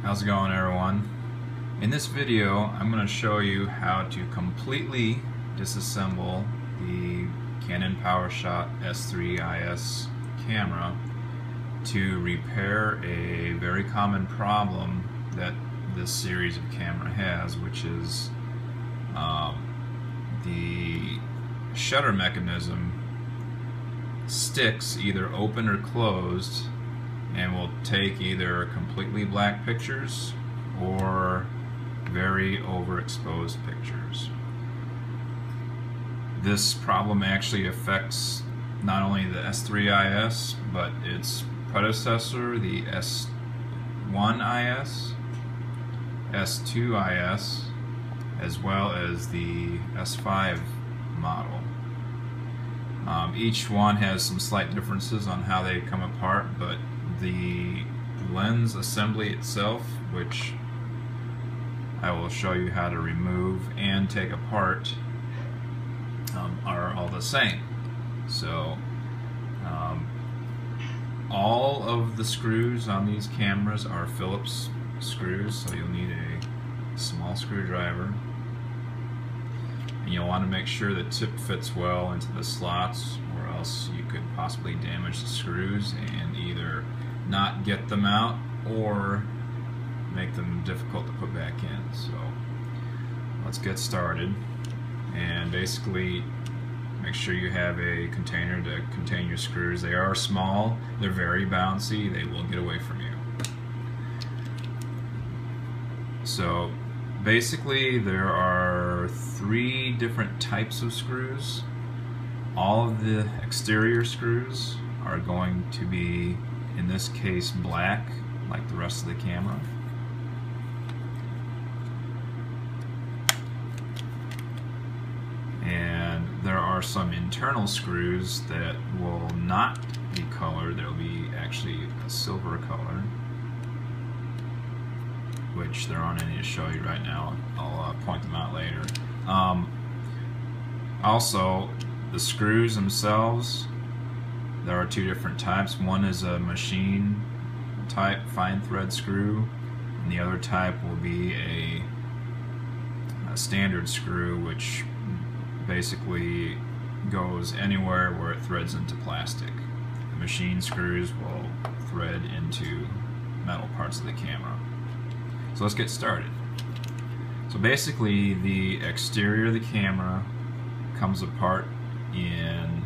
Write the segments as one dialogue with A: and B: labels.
A: How's it going, everyone? In this video I'm going to show you how to completely disassemble the Canon Powershot S3 IS camera to repair a very common problem that this series of camera has, which is the shutter mechanism sticks either open or closed and will take either completely black pictures or very overexposed pictures. This problem actually affects not only the S3 IS but its predecessor, the S1 IS, S2 IS, as well as the S5 model. Each one has some slight differences on how they come apart, but the lens assembly itself, which I will show you how to remove and take apart, are all the same. So all of the screws on these cameras are Phillips screws, so you'll need a small screwdriver. And you'll want to make sure the tip fits well into the slots, or else you could possibly damage the screws and either not get them out or make them difficult to put back in. So let's get started, and basically make sure you have a container to contain your screws. They are small, they're very bouncy, they will get away from you. So basically there are 3 different types of screws. All of the exterior screws are going to be, in this case, black, like the rest of the camera. And there are some internal screws that will not be colored. There will be actually a silver color, which there aren't any to show you right now. I'll point them out later. Also, the screws themselves, there are 2 different types. One is a machine type fine thread screw, and the other type will be a standard screw, which basically goes anywhere where it threads into plastic. The machine screws will thread into metal parts of the camera. So let's get started. So basically the exterior of the camera comes apart in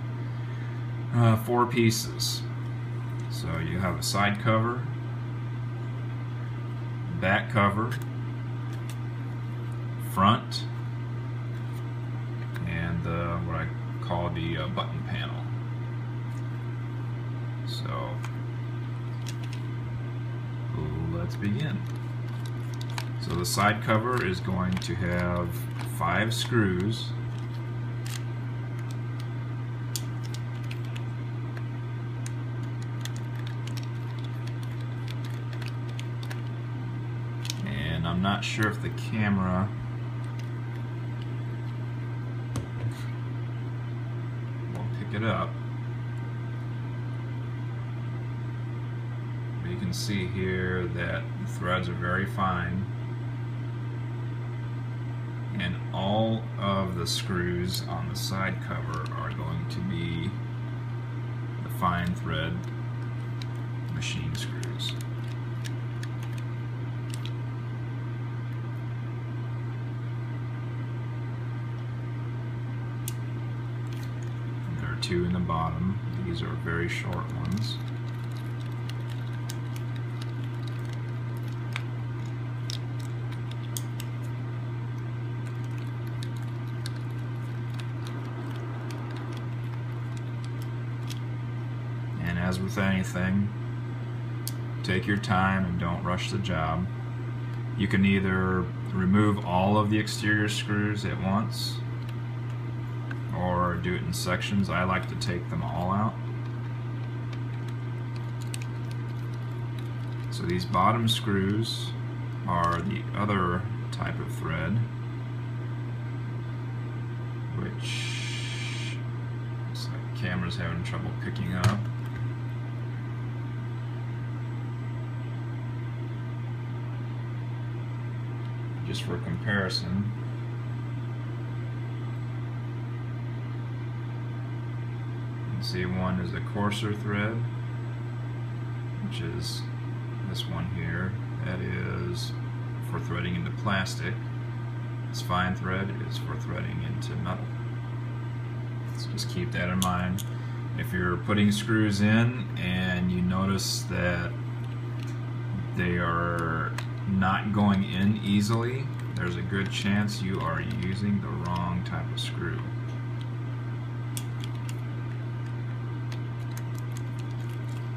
A: 4 pieces. So you have a side cover, back cover, front, and what I call the button panel. So let's begin. So the side cover is going to have 5 screws. And I'm not sure if the camera will pick it up. But you can see here that the threads are very fine. And all of the screws on the side cover are going to be the fine thread machine screws. And there are 2 in the bottom. These are very short ones. As with anything, take your time and don't rush the job. You can either remove all of the exterior screws at once or do it in sections. I like to take them all out. So these bottom screws are the other type of thread, which looks like the camera's having trouble picking up. just for comparison. You can see one is a coarser thread, which is this one here. That is for threading into plastic. This fine thread is for threading into metal. So just keep that in mind. If you're putting screws in and you notice that they are not going in easily, there's a good chance you are using the wrong type of screw.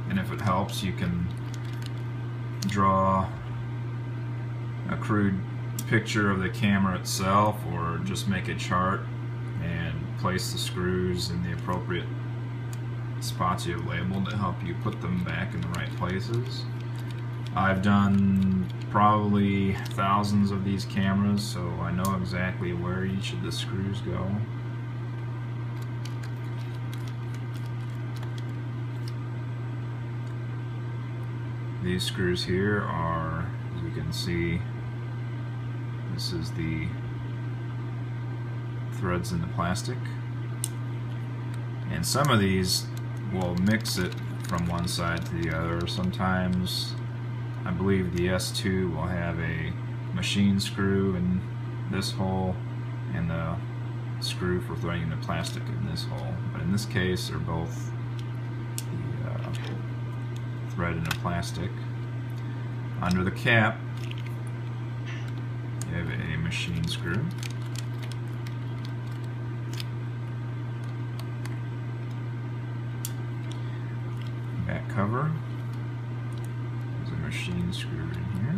A: And if it helps, you can draw a crude picture of the camera itself, or just make a chart and place the screws in the appropriate spots you have labeled to help you put them back in the right places. I've done probably thousands of these cameras, so I know exactly where each of the screws go. These screws here are, as you can see, this is the threads in the plastic. And some of these will mix it from one side to the other. Sometimes I believe the S2 will have a machine screw in this hole and the screw for threading the plastic in this hole. But in this case, they're both the thread in the plastic. Under the cap, you have a machine screw. Back cover, there's a machine screw in here.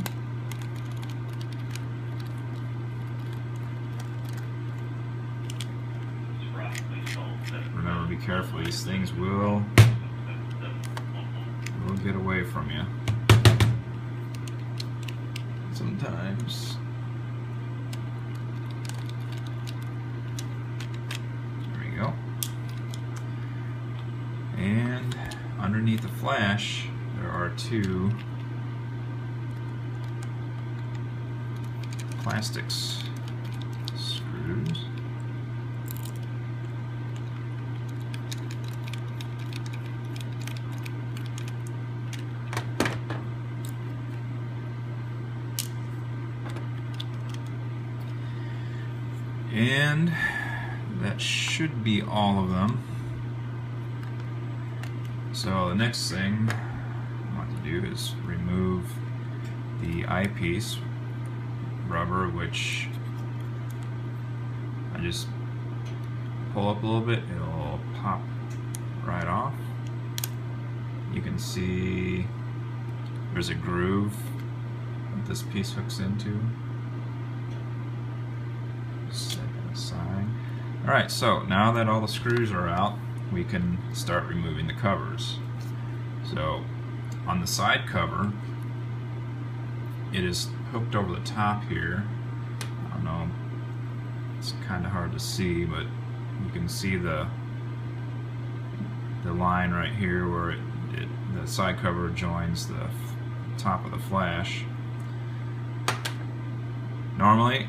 A: Remember, be careful, these things will get away from you sometimes. There we go. And underneath the flash, there are two plastics screws. And that should be all of them. So the next thing I want to do is remove the eyepiece rubber, which I just pull up a little bit, it'll pop right off. You can see there's a groove that this piece hooks into. Set that aside. Alright, so now that all the screws are out, we can start removing the covers. So on the side cover, it is hooked over the top here. I don't know, it's kind of hard to see, but you can see the line right here where the side cover joins the top of the flash. Normally,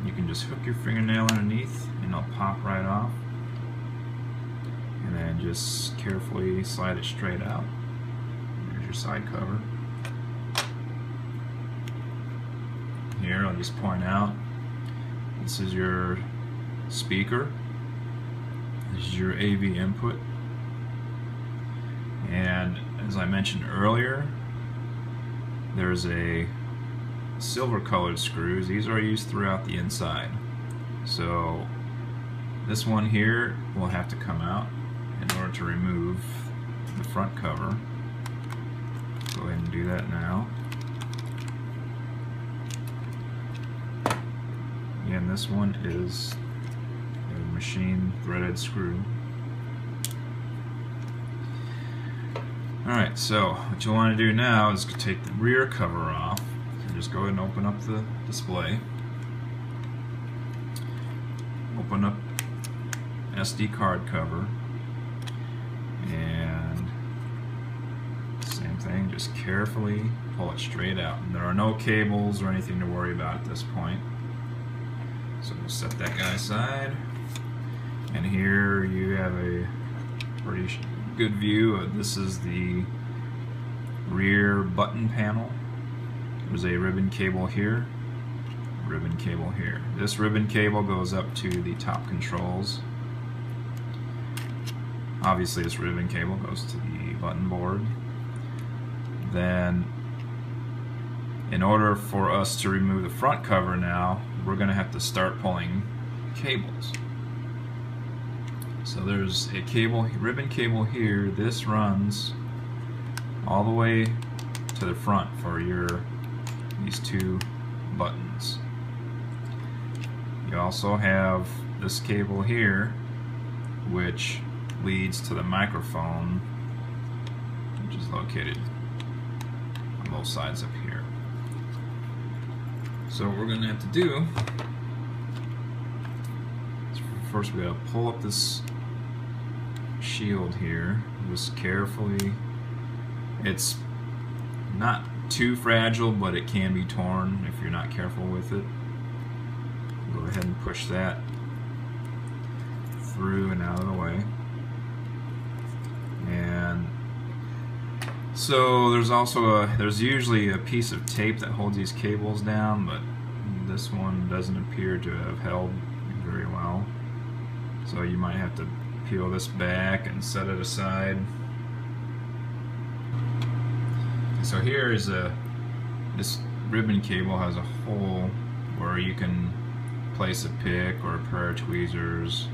A: you can just hook your fingernail underneath and it'll pop right off. And then just carefully slide it straight out. There's your side cover. Here, I'll just point out, this is your speaker. This is your AV input. And as I mentioned earlier, there's a silver colored screws. These are used throughout the inside. So this one here will have to come out in order to remove the front cover. Go ahead and do that now. Again, this one is a machine threaded screw. Alright, so what you want to do now is take the rear cover off. So just go ahead and open up the display. Open up SD card cover. And same thing thing, just carefully pull it straight out. And there are no cables or anything to worry about at this point. So we'll set that guy aside. And here you have a pretty good view. This is the rear button panel. There's a ribbon cable here, ribbon cable here. This ribbon cable goes up to the top controls. Obviously this ribbon cable goes to the button board. Then in order for us to remove the front cover now, we're going to have to start pulling cables. So there's a cable, ribbon cable here. This runs all the way to the front for these two buttons. You also have this cable here, which leads to the microphone, which is located on both sides up here. So what we're going to have to do is first we got to pull up this shield here, just carefully. It's not too fragile, but it can be torn if you're not careful with it. Go ahead and push that through and out of the way. And so there's usually a piece of tape that holds these cables down, but this one doesn't appear to have held very well. So you might have to peel this back and set it aside. So here is this ribbon cable has a hole where you can place a pick or a pair of tweezers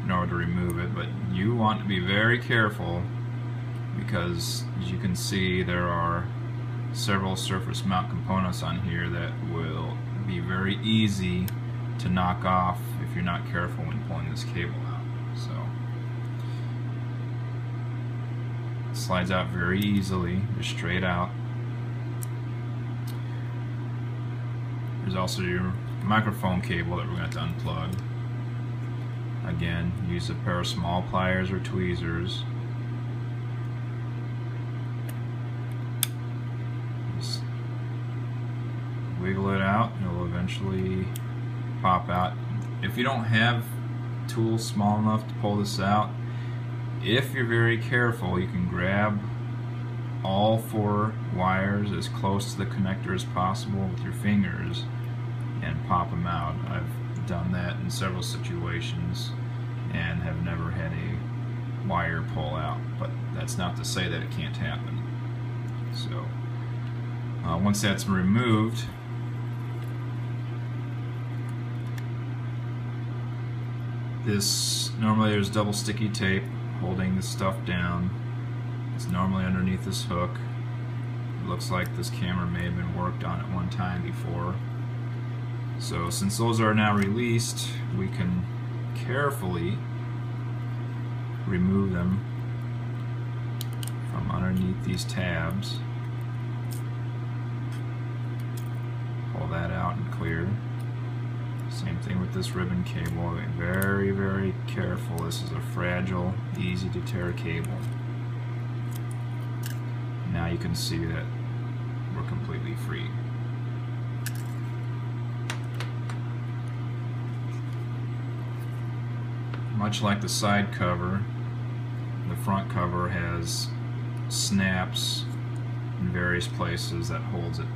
A: in order to remove it, but you want to be very careful because, as you can see, there are several surface mount components on here that will be very easy to knock off if you're not careful when pulling this cable out. So it slides out very easily, just straight out. There's also your microphone cable that we're going to have to unplug. Again, use a pair of small pliers or tweezers. Just wiggle it out, it'll eventually pop out. If you don't have tools small enough to pull this out, if you're very careful, you can grab all 4 wires as close to the connector as possible with your fingers and pop them out. I've done that in several situations and have never had a wire pull out, but that's not to say that it can't happen. So once that's removed, normally there's double sticky tape holding this stuff down. It's normally underneath this hook. It looks like this camera may have been worked on at one time before. So since those are now released, we can carefully remove them from underneath these tabs. Pull that out and clear. Same thing with this ribbon cable. Very, very careful. This is a fragile, easy to tear cable. Now you can see that we're completely free. Much like the side cover, the front cover has snaps in various places that holds it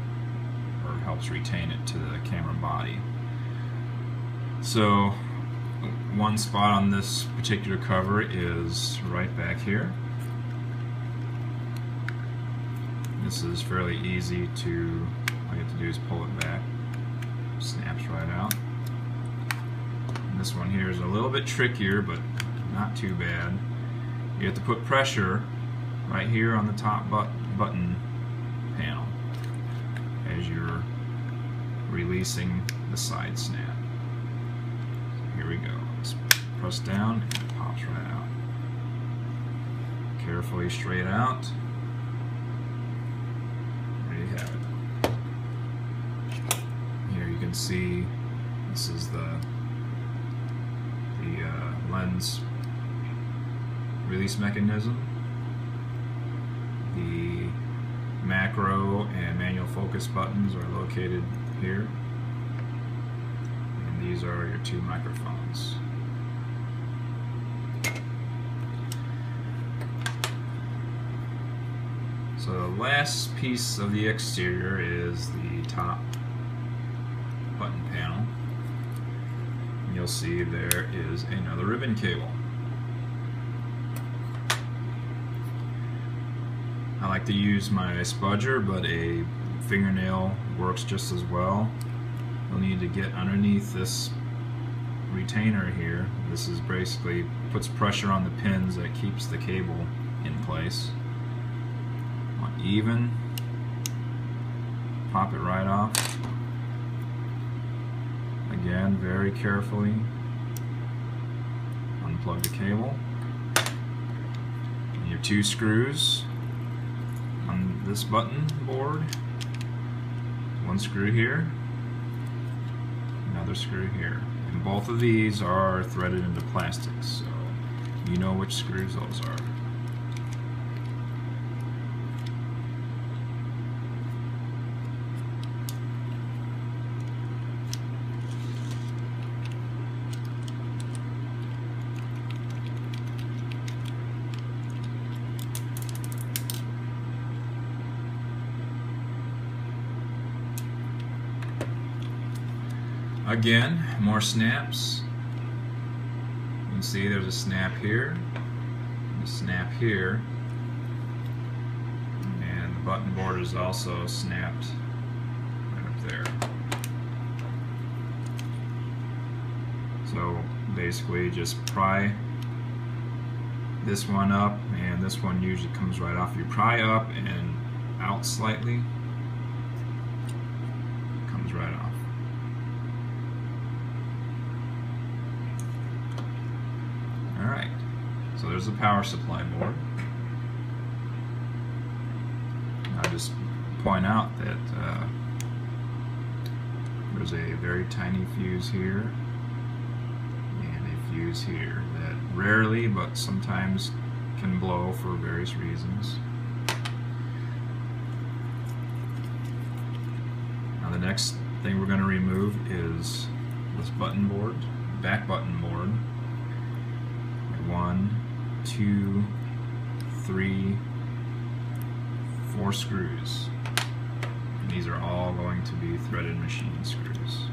A: or helps retain it to the camera body. So one spot on this particular cover is right back here. This is fairly easy to, all you have to do is pull it back. Snaps right out. And this one here is a little bit trickier, but not too bad. You have to put pressure right here on the top button panel as you're releasing the side snap. Here we go. Let's press down and it pops right out. Carefully straight out. There you have it. Here you can see this is the lens release mechanism. macro and manual focus buttons are located here. And these are your two microphones. So the last piece of the exterior is the top button panel. And you'll see there is another ribbon cable. I like to use my spudger, but a fingernail works just as well. You'll need to get underneath this retainer here. This is basically puts pressure on the pins that keeps the cable in place. Even, pop it right off. Again, very carefully unplug the cable. And your two screws on this button board. One screw here, another screw here. And both of these are threaded into plastic, so you know which screws those are. Again, more snaps. You can see there's a snap here, and a snap here, and the button board is also snapped right up there. So basically just pry this one up, and this one usually comes right off. You pry up and out slightly, comes right off. Alright, so there's the power supply board. I'll just point out that there's a very tiny fuse here and a fuse here that rarely but sometimes can blow for various reasons. Now the next thing we're going to remove is this button board, back button board. 1, 2, 3, 4 screws. And these are all going to be threaded machine screws.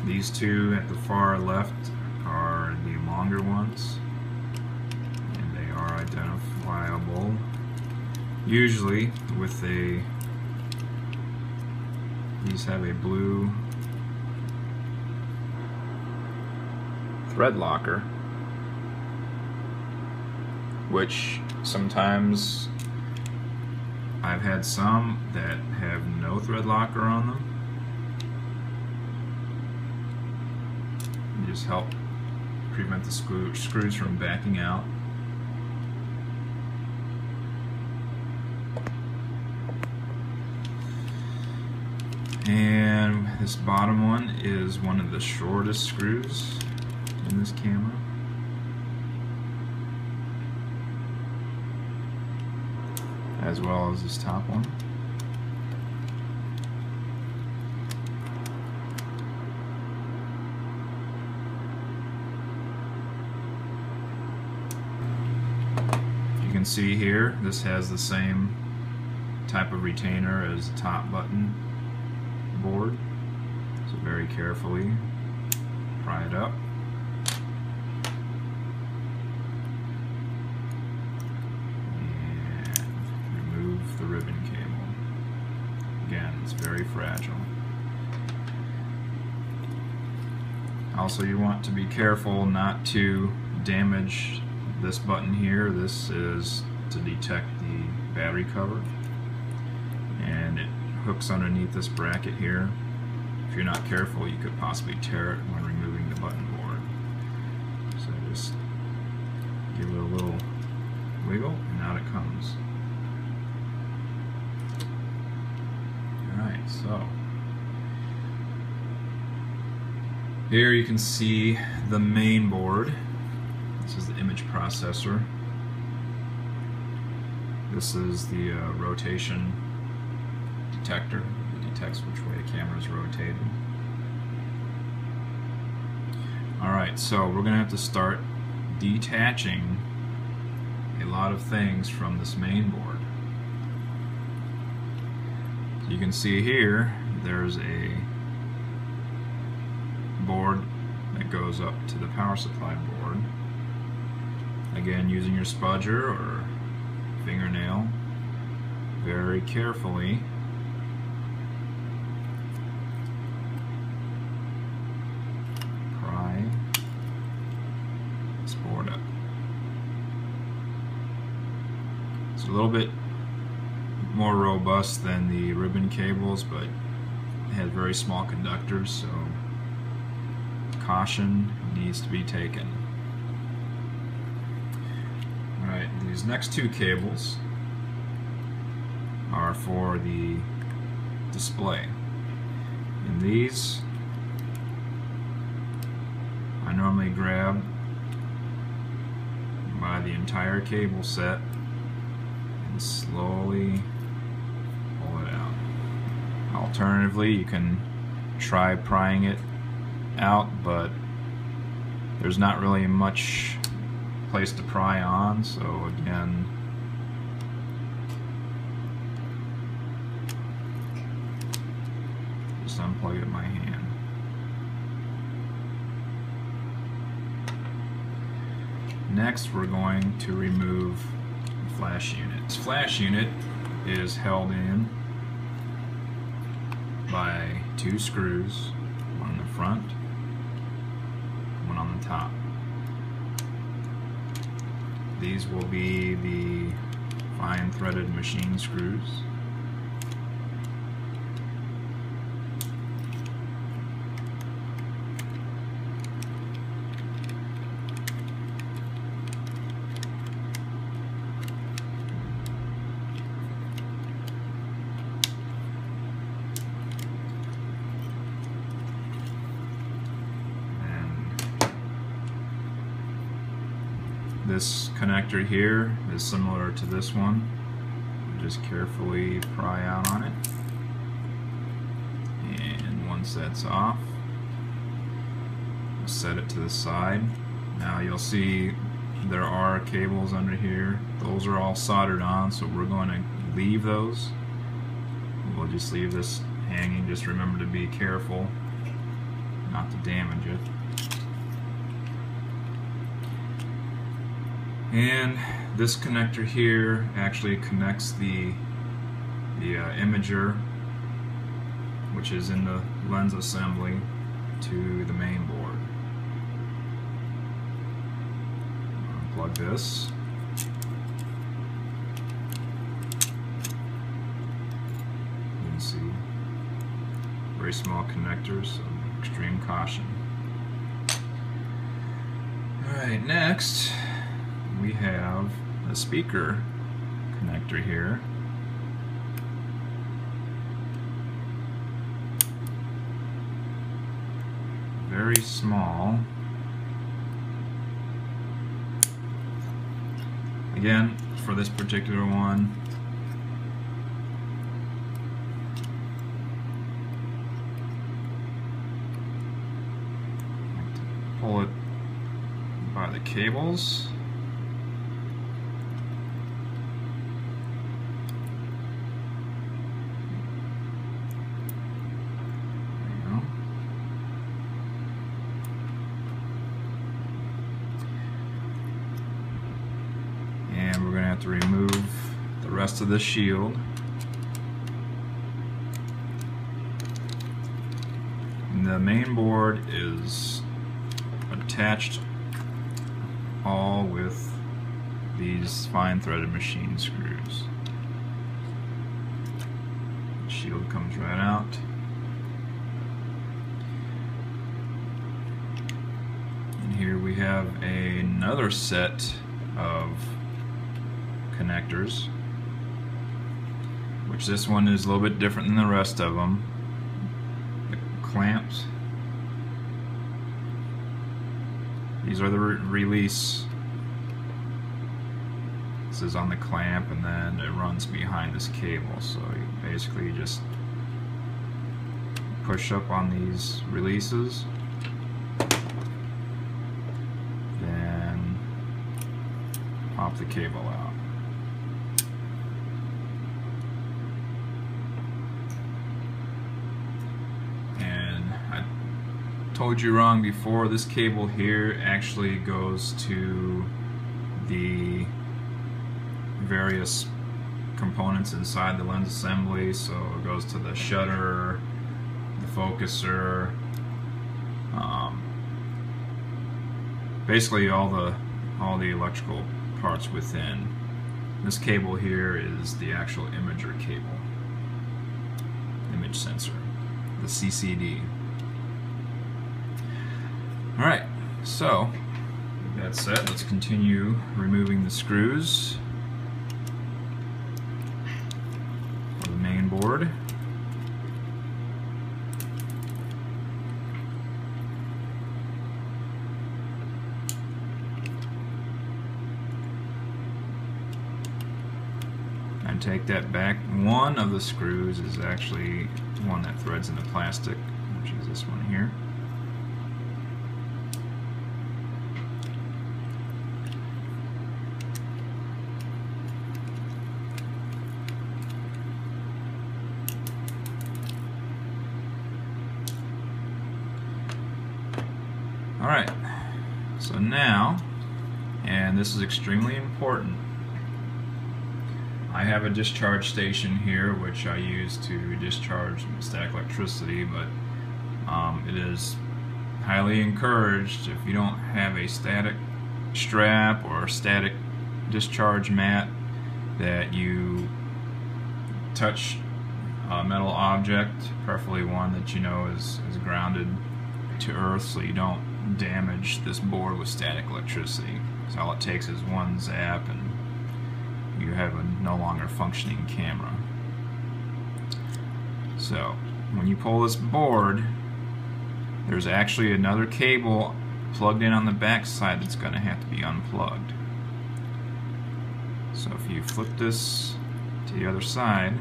A: These two at the far left are the longer ones, and they are identifiable usually with a, these have a blue thread locker, which sometimes I've had some that have no thread locker on them. You just help prevent the screws from backing out. And this bottom one is one of the shortest screws in this camera. As well as this top one. You can see here, this has the same type of retainer as the top button board. So very carefully pry it up. The ribbon cable. Again, it's very fragile. Also, you want to be careful not to damage this button here. This is to detect the battery cover, and it hooks underneath this bracket here. If you're not careful, you could possibly tear it when removing the button board. So just give it a little wiggle, and out it comes. Alright, so here you can see the main board. This is the image processor. This is the rotation detector. It detects which way the camera is rotated. Alright, so we're going to have to start detaching a lot of things from this main board. So you can see here there's a board that goes up to the power supply board. Again, using your spudger or fingernail very carefully. Pry this board up. It's a little bit more robust than the ribbon cables, but it has very small conductors, so caution needs to be taken. Alright, these next two cables are for the display. And these I normally grab by the entire cable set and slowly pull it out. Alternatively, you can try prying it out, but there's not really much place to pry on, so again, just unplug it in my hand. Next, we're going to remove the flash unit. This flash unit is held in by two screws, one in the front, one on the top. These will be the fine threaded machine screws. This connector here is similar to this one. Just carefully pry out on it. And once that's off, we'll set it to the side. Now you'll see there are cables under here. Those are all soldered on, so we're going to leave those. We'll just leave this hanging. Just remember to be careful not to damage it. And this connector here actually connects the imager, which is in the lens assembly, to the main board. Unplug this. You can see very small connectors, so extreme caution. Alright, next we have a speaker connector here. Very small. Again, for this particular one, I like to pull it by the cables. To remove the rest of the shield. And the main board is attached all with these fine threaded machine screws. The shield comes right out. And here we have another set of connectors, which this one is a little bit different than the rest of them. The clamps, these are the release. This is on the clamp, and then it runs behind this cable. So you basically just push up on these releases, then pop the cable out. Told you wrong before, this cable here actually goes to the various components inside the lens assembly. So it goes to the shutter, the focuser, basically all the electrical parts within. This cable here is the actual imager cable, image sensor, the CCD. Alright, so with that said, let's continue removing the screws for the main board. And take that back. One of the screws is actually one that threads into plastic, which is this one here. Alright, so now, and this is extremely important, I have a discharge station here which I use to discharge static electricity, but it is highly encouraged, if you don't have a static strap or a static discharge mat, that you touch a metal object, preferably one that you know is grounded to earth, so you don't damage this board with static electricity. So all it takes is one zap and you have a no longer functioning camera. So when you pull this board, there's actually another cable plugged in on the back side that's going to have to be unplugged. So if you flip this to the other side,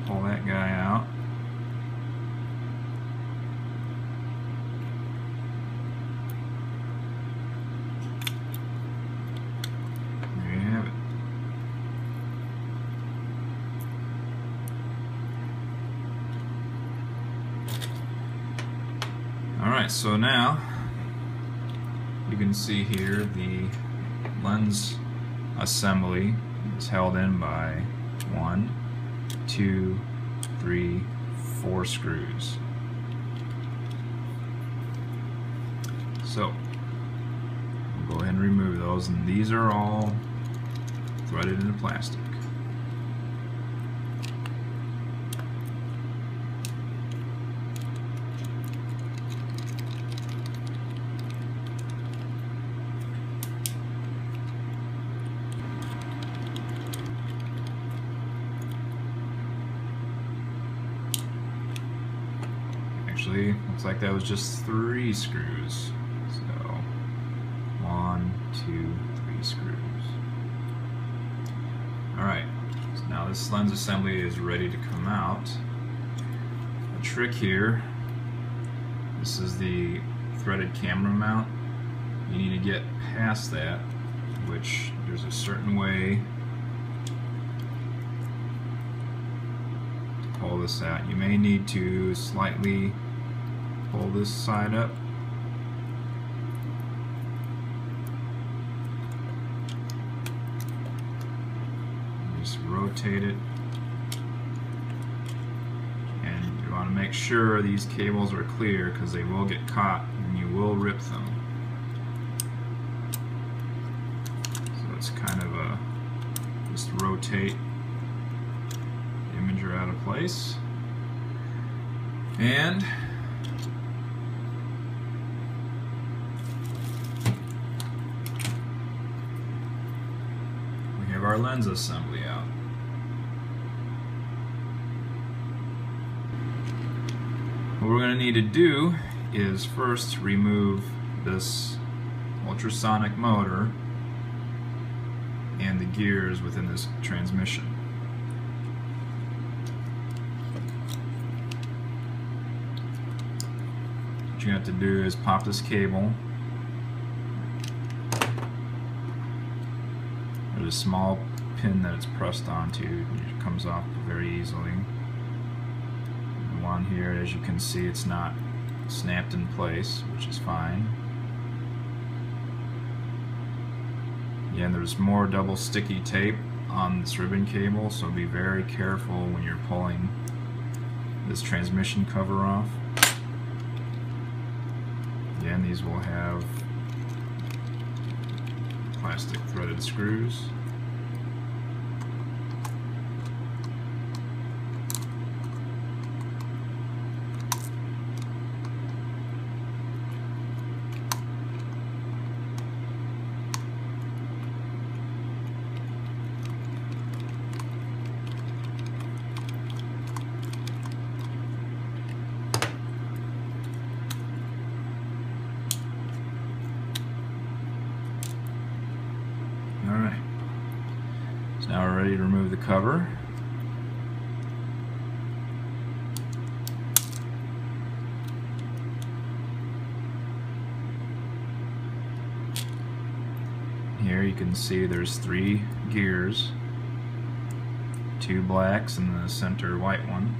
A: pull that guy out. There you have it. Alright, so now you can see here the lens assembly is held in by 1, 2, 3, 4 screws. So we'll go ahead and remove those, and these are all threaded into plastic. Actually, looks like that was just 3 screws. So 1, 2, 3 screws. Alright, so now this lens assembly is ready to come out. A trick here, this is the threaded camera mount. You need to get past that, which there's a certain way to pull this out. You may need to slightly pull this side up. Just rotate it, and you want to make sure these cables are clear because they will get caught and you will rip them. So it's kind of a just rotate the imager out of place, and our lens assembly out. What we're going to need to do is first remove this ultrasonic motor and the gears within this transmission. What you have to do is pop this cable. There's a small pin that it's pressed onto. It comes off very easily. The one here, as you can see, it's not snapped in place, which is fine. Again, there's more double sticky tape on this ribbon cable, so be very careful when you're pulling this transmission cover off. Again, these will have plastic threaded screws. Alright, so now we're ready to remove the cover. Here you can see there's 3 gears, 2 blacks and the center white one.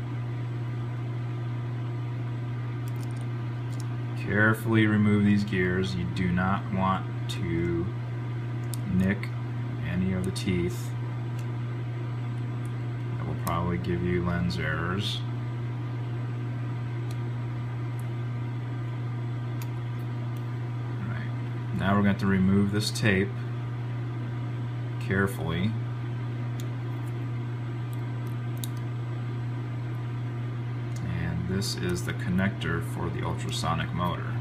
A: Carefully remove these gears. You do not want to nick any of the teeth. That will probably give you lens errors. Alright, now we're going to remove this tape carefully. And this is the connector for the ultrasonic motor.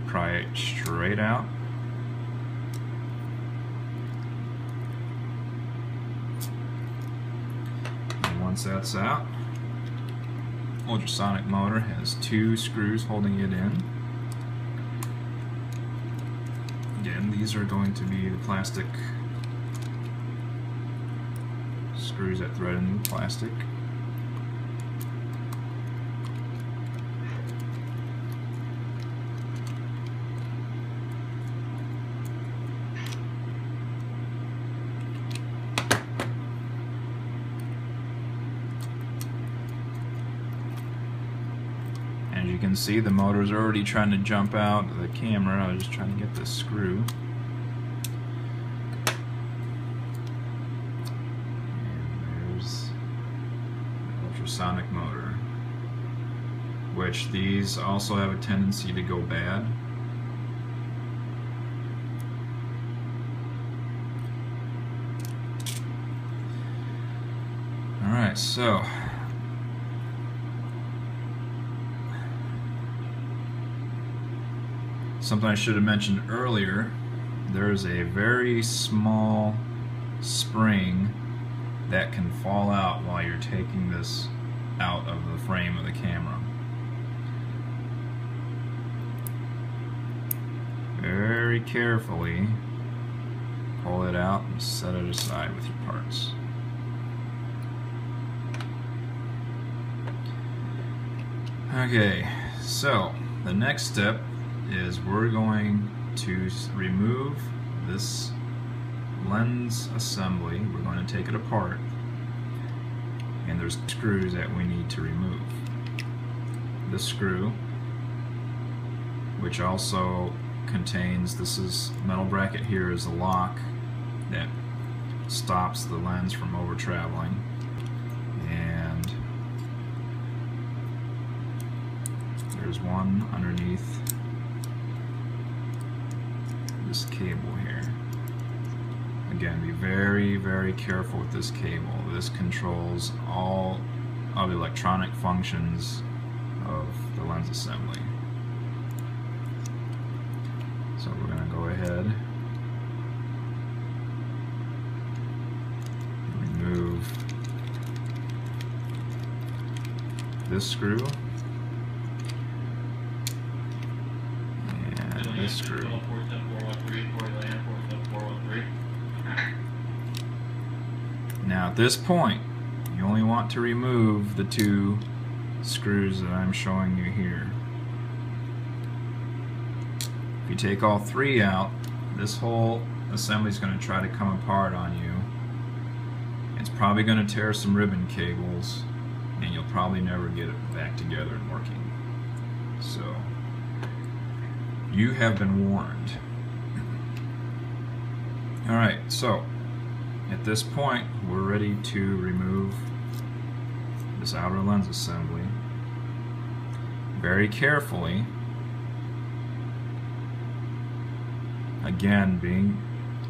A: Pry it straight out. And once that's out, ultrasonic motor has 2 screws holding it in. Again, these are going to be the plastic screws that thread into the plastic. As you can see, the motor's already trying to jump out of the camera. I was just trying to get this screw. And there's the ultrasonic motor, which these also have a tendency to go bad. Alright, so something I should have mentioned earlier, there's a very small spring that can fall out while you're taking this out of the frame of the camera. Very carefully pull it out and set it aside with your parts. Okay, so the next step is we're going to remove this lens assembly. We're going to take it apart, and there's screws that we need to remove. This screw, which also contains, this is metal bracket here, is a lock that stops the lens from over traveling, and there's one underneath this cable here. Again, be very, very careful with this cable. This controls all of the electronic functions of the lens assembly. So we're going to go ahead and remove this screw and this screw. Now at this point, you only want to remove the 2 screws that I'm showing you here. If you take all 3 out, this whole assembly is going to try to come apart on you. It's probably going to tear some ribbon cables, and you'll probably never get it back together and working. So, you have been warned. Alright, so at this point, we're ready to remove this outer lens assembly. Very carefully. Again, being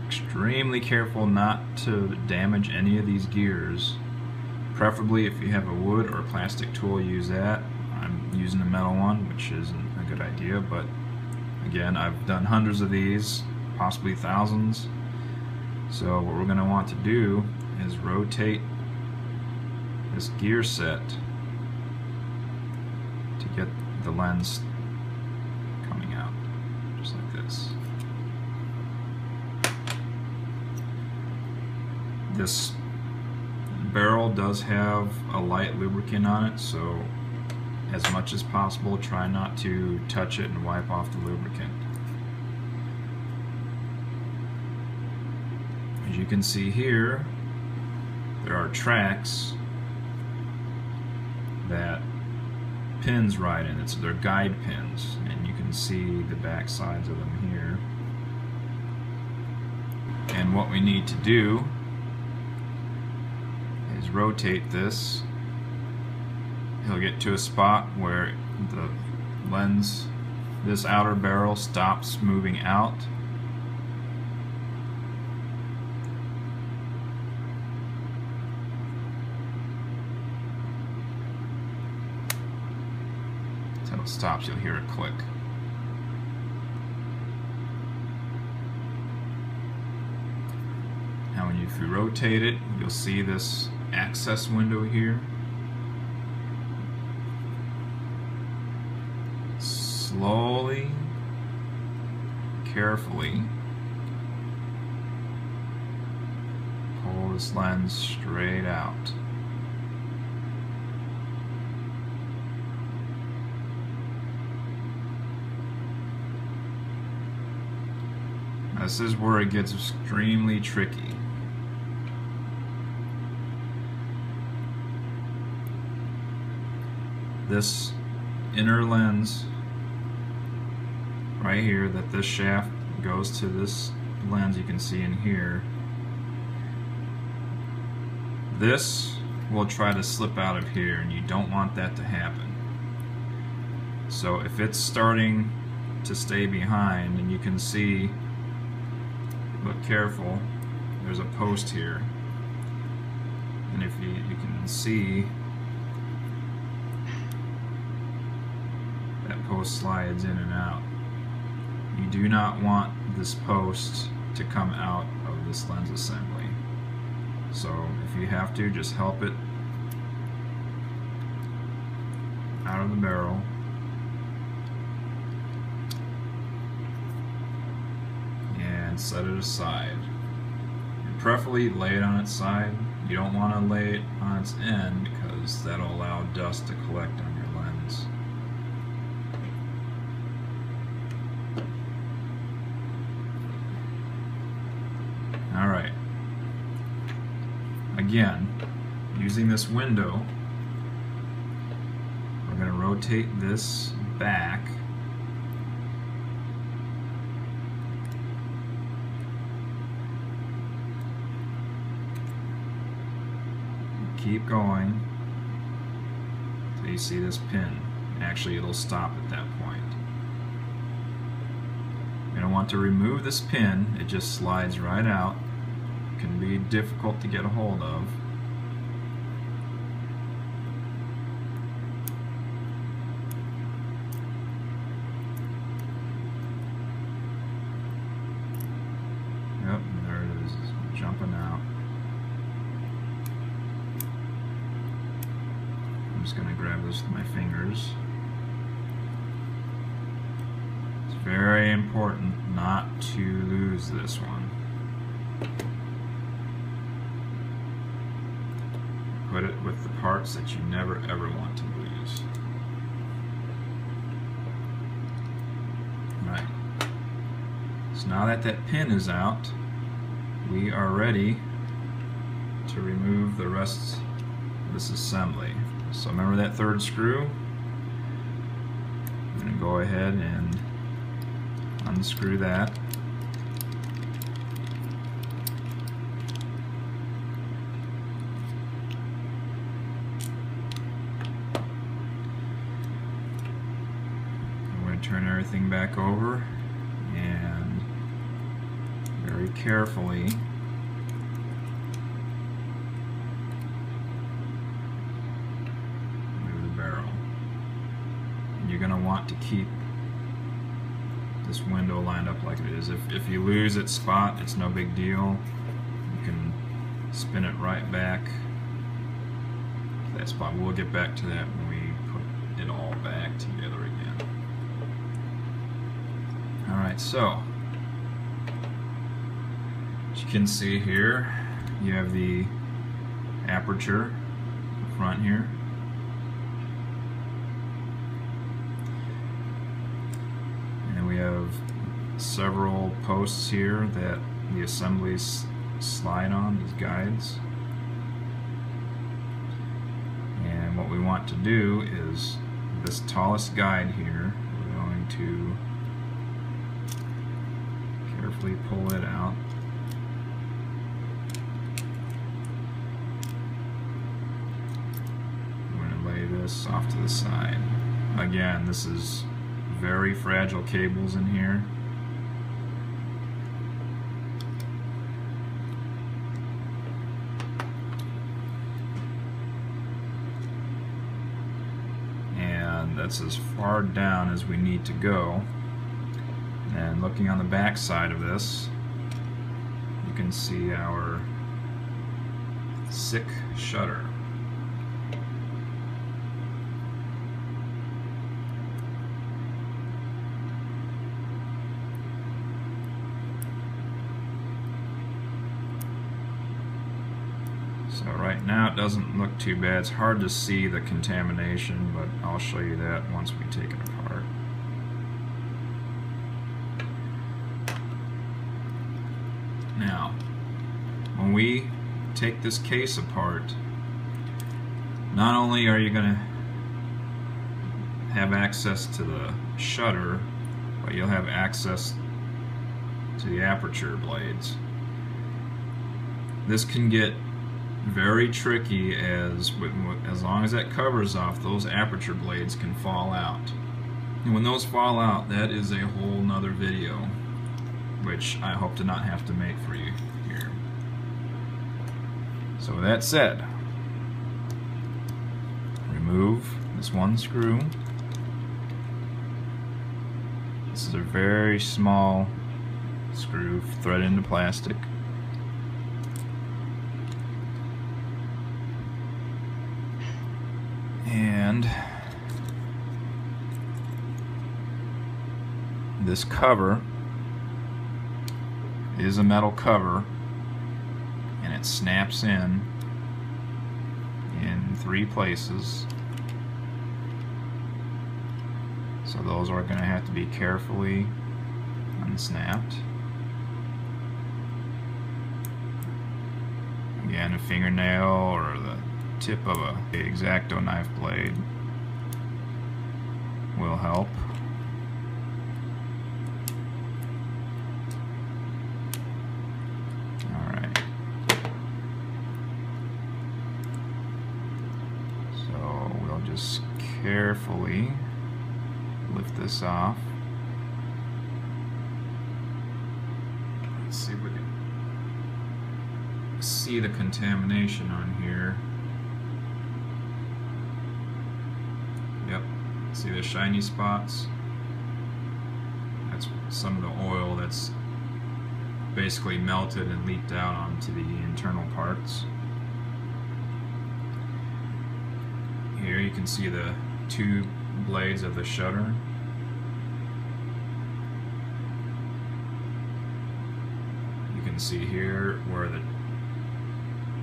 A: extremely careful not to damage any of these gears. Preferably if you have a wood or a plastic tool, use that. I'm using a metal one, which isn't a good idea, but again, I've done hundreds of these, possibly thousands. So what we're going to want to do is rotate this gear set to get the lens coming out, just like this. This barrel does have a light lubricant on it, so as much as possible try not to touch it and wipe off the lubricant. As you can see here, there are tracks that pins right in. They're guide pins, and you can see the back sides of them here. And what we need to do is rotate this. He'll get to a spot where the lens, this outer barrel, stops moving out. Until it stops, you'll hear a click. Now if you rotate it, you'll see this access window here. Slowly, carefully pull this lens straight out. This is where it gets extremely tricky. This inner lens right here, that this shaft goes to this lens you can see in here, this will try to slip out of here, and you don't want that to happen. So if it's starting to stay behind, and you can see, look careful, there's a post here, and if you can see that post slides in and out. You do not want this post to come out of this lens assembly. So if you have to, just help it out of the barrel. And set it aside. And preferably lay it on its side. You don't want to lay it on its end because that'll allow dust to collect on your lens. Alright. Again, using this window, we're going to rotate this back. Keep going until you see this pin. Actually, it'll stop at that point. You're going to want to remove this pin. It just slides right out. It can be difficult to get a hold of. Yep, there it is, jumping out. just going to grab this with my fingers. It's very important not to lose this one. Put it with the parts that you never ever want to lose. Right. So now that that pin is out, we are ready to remove the rest of this assembly. So remember that third screw? I'm going to go ahead and unscrew that. I'm going to turn everything back over and very carefully move the barrel. And you're going to want to keep this window lined up like it is. If you lose its spot, it's no big deal. You can spin it right back to that spot. We'll get back to that when we put it all back together again. Alright, so as you can see here, you have the aperture in the front here. And we have several posts here that the assemblies slide on, these guides. And what we want to do is this tallest guide here, we're going to carefully pull it out. We're going to lay this off to the side. Again, this is very fragile cables in here. And that's as far down as we need to go. And looking on the back side of this, you can see our SICK shutter. So right now it doesn't look too bad. It's hard to see the contamination, but I'll show you that once we take it apart. Now, when we take this case apart, not only are you going to have access to the shutter, but you'll have access to the aperture blades. This can get very tricky as long as that cover's off, those aperture blades can fall out. And when those fall out, that is a whole nother video, which I hope to not have to make for you here. So with that said, remove this one screw. This is a very small screw threaded into plastic. And this cover is a metal cover, and it snaps in 3 places. So those are going to have to be carefully unsnapped. Again, a fingernail or the tip of a X-Acto knife blade will help. Alright. So we'll just carefully lift this off. Let's see if we can see the contamination on here. Yep, see the shiny spots? That's some of the oil that's basically melted and leaked out onto the internal parts. Here you can see the two blades of the shutter. You can see here where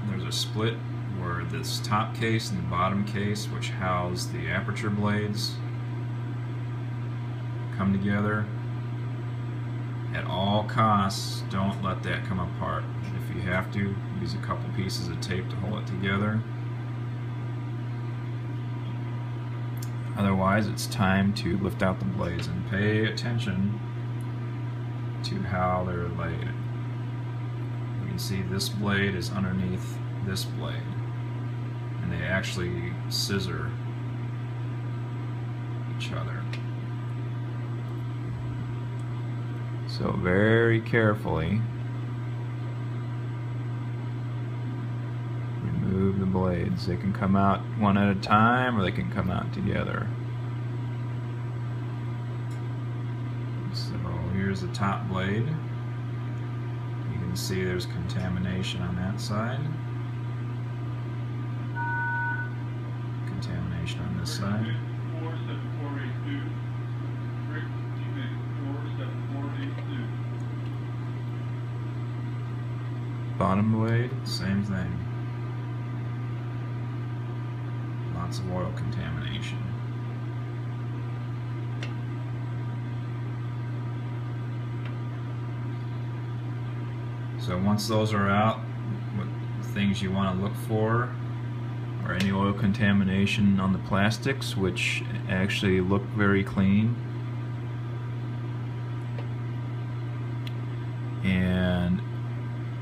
A: there's a split where this top case and the bottom case, which house the aperture blades, come together. At all costs, don't let that come apart. If you have to, use a couple pieces of tape to hold it together. Otherwise, it's time to lift out the blades and pay attention to how they're laid. You can see this blade is underneath this blade, and they actually scissor each other. So very carefully remove the blades. They can come out one at a time, or they can come out together. So here's the top blade. You can see there's contamination on that side. Contamination on this side. Bottom blade, same thing. Lots of oil contamination. So once those are out, what things you want to look for are any oil contamination on the plastics, which actually look very clean. And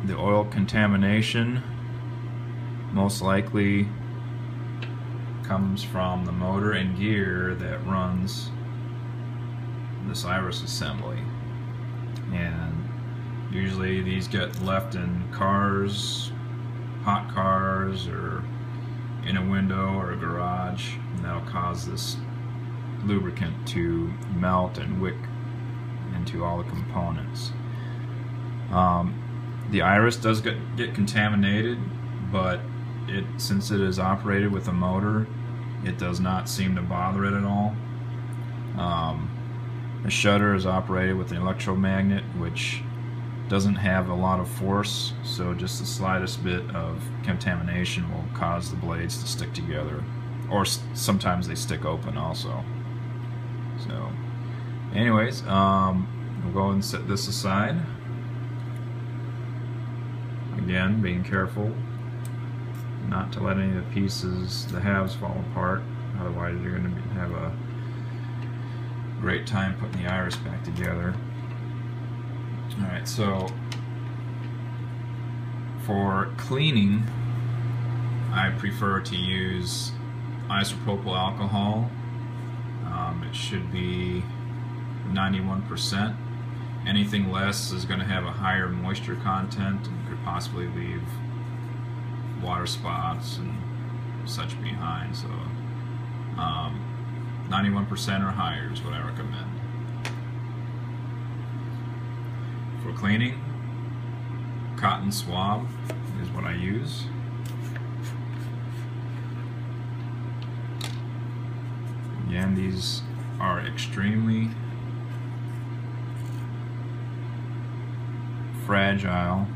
A: the oil contamination most likely comes from the motor and gear that runs this IRIS assembly, and usually these get left in cars, hot cars, or in a window or a garage, and that'll cause this lubricant to melt and wick into all the components. The IRIS does get contaminated, but since it is operated with a motor, it does not seem to bother it at all. The shutter is operated with an electromagnet, which doesn't have a lot of force, so just the slightest bit of contamination will cause the blades to stick together, or sometimes they stick open also. So anyways, we'll go and set this aside. Again, being careful not to let any of the pieces, the halves, fall apart, otherwise you're going to have a great time putting the IRIS back together. Alright, so for cleaning, I prefer to use isopropyl alcohol. It should be 91%. Anything less is going to have a higher moisture content and could possibly leave water spots and such behind. So 91% or higher is what I recommend. For cleaning, cotton swab is what I use. Again, these are extremely fragile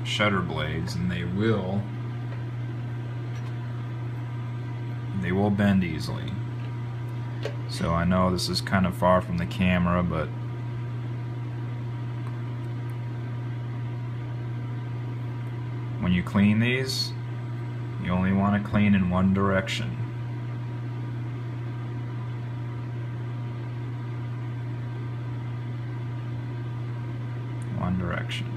A: shutter blades, and they will bend easily. So I know this is kind of far from the camera, but when you clean these, you only want to clean in one direction. One direction.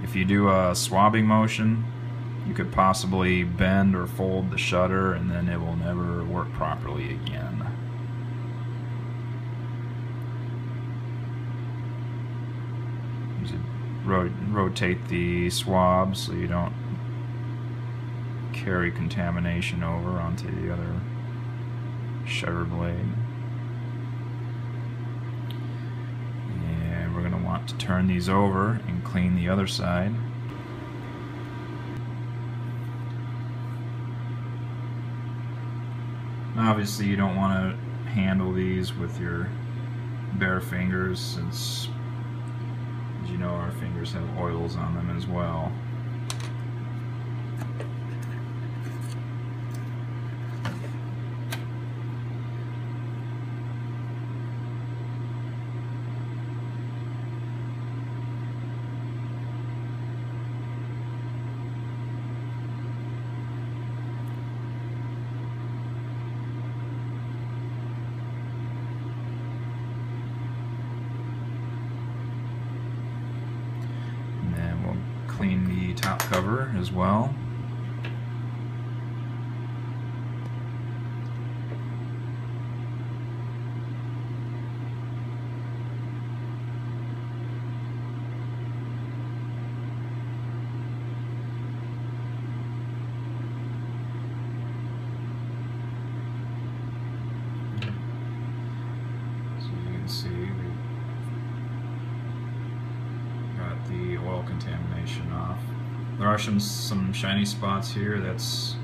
A: If you do a swabbing motion, you could possibly bend or fold the shutter, and then it will never work properly again. You should rotate the swab so you don't carry contamination over onto the other shutter blade. And we're going to want to turn these over and clean the other side. Obviously you don't want to handle these with your bare fingers, since, as you know, our fingers have oils on them as well. Clean the top cover as well. So you can see the oil contamination off. There are some shiny spots here. That's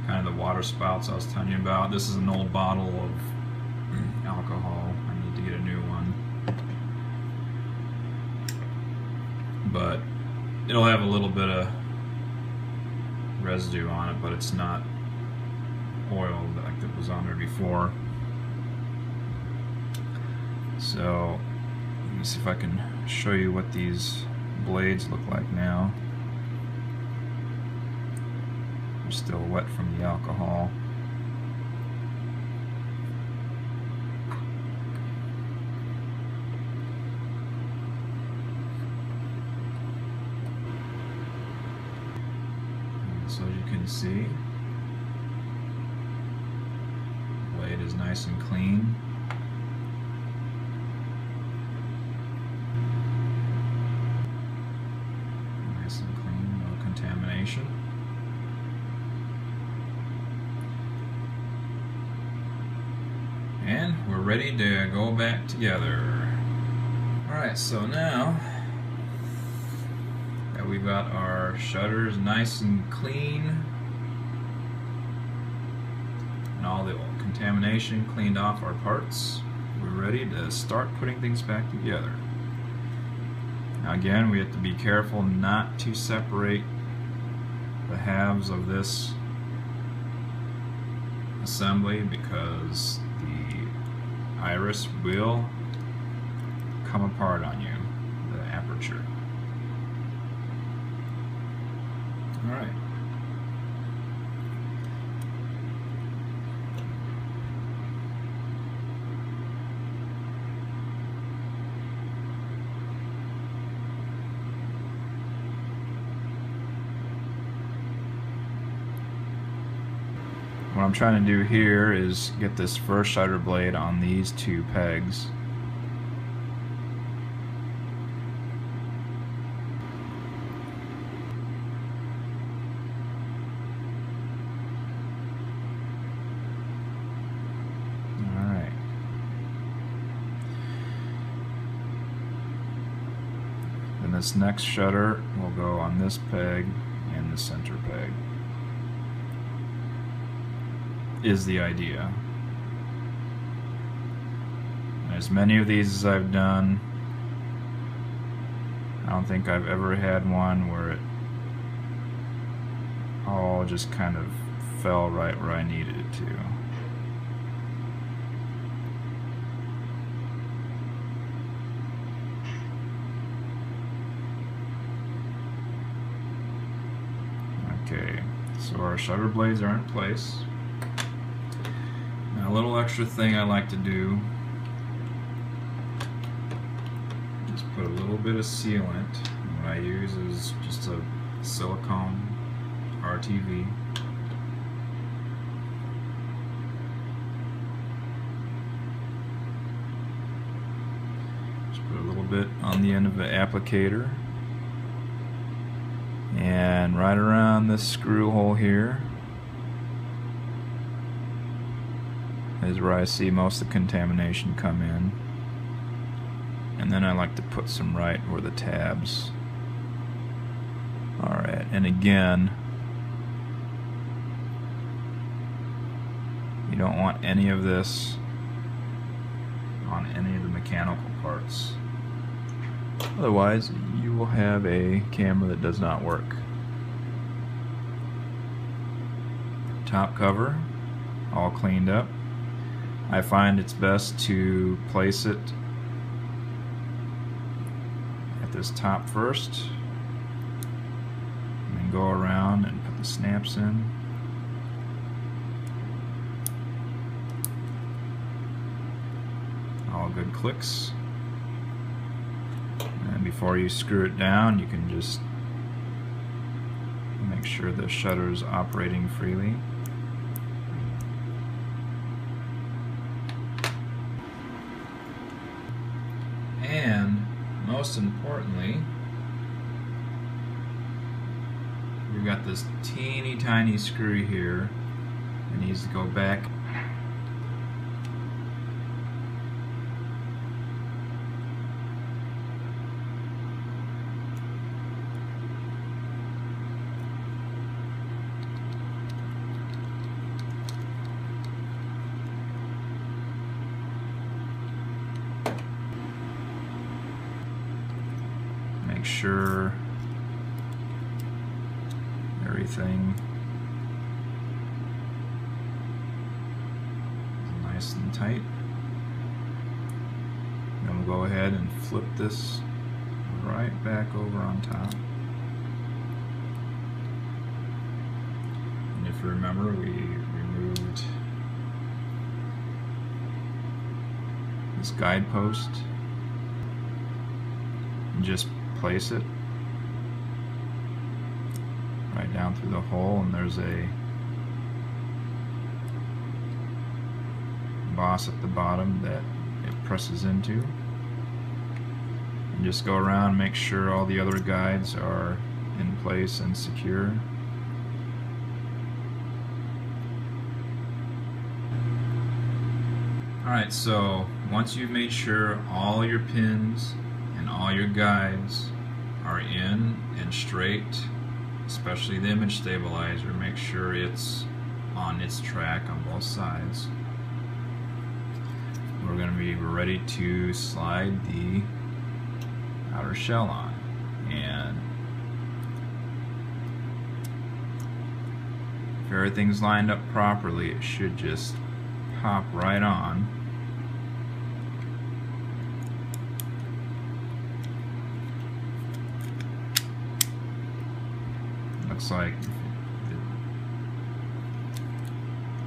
A: kind of the water spouts I was telling you about. This is an old bottle of alcohol. I need to get a new one. But it'll have a little bit of residue on it, but it's not oil like that was on there before. So let me see if I can show you what these blades look like now. They're still wet from the alcohol. And so as you can see, the blade is nice and clean. Contamination. And we're ready to go back together. Alright, so now that we've got our shutters nice and clean and all the contamination cleaned off our parts, we're ready to start putting things back together. Now again, we have to be careful not to separate the halves of this assembly, because the iris will come apart on you, the aperture. Alright. What I'm trying to do here is get this first shutter blade on these two pegs. Alright. Then this next shutter will go on this peg and the center peg. Is the idea. As many of these as I've done, I don't think I've ever had one where it all just kind of fell right where I needed it to. Okay, so our shutter blades are in place. A little extra thing I like to do is put a little bit of sealant. What I use is just a silicone RTV. Just put a little bit on the end of the applicator, and right around this screw hole here is where I see most of the contamination come in. And then I like to put some right where the tabs are at. And again, don't want any of this on any of the mechanical parts. Otherwise, you will have a camera that does not work. Top cover, all cleaned up. I find it's best to place it at this top first, and then go around and put the snaps in. All good clicks. And before you screw it down, you can just make sure the shutter is operating freely. And most importantly, we've got this teeny tiny screw here that needs to go back. Make sure everything is nice and tight. Then we'll go ahead and flip this right back over on top. And if you remember, we removed this guide post and just place it right down through the hole, and there's a boss at the bottom that it presses into. And just go around, make sure all the other guides are in place and secure. Alright, so once you've made sure all your pins and all your guides are in and straight, especially the image stabilizer, make sure it's on its track on both sides. We're going to be ready to slide the outer shell on, and if everything's lined up properly, it should just pop right on. Looks like the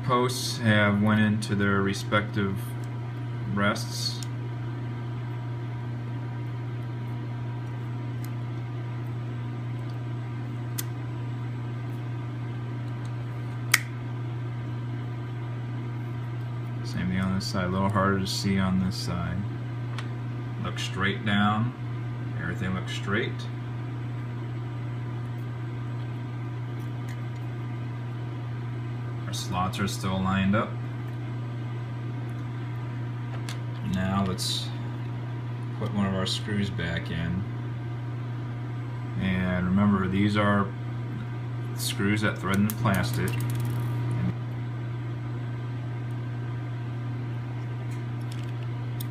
A: posts have went into their respective rests. Same thing on this side, a little harder to see on this side. Look straight down, everything looks straight. Our slots are still lined up. Now let's put one of our screws back in. And remember, these are screws that thread the plastic.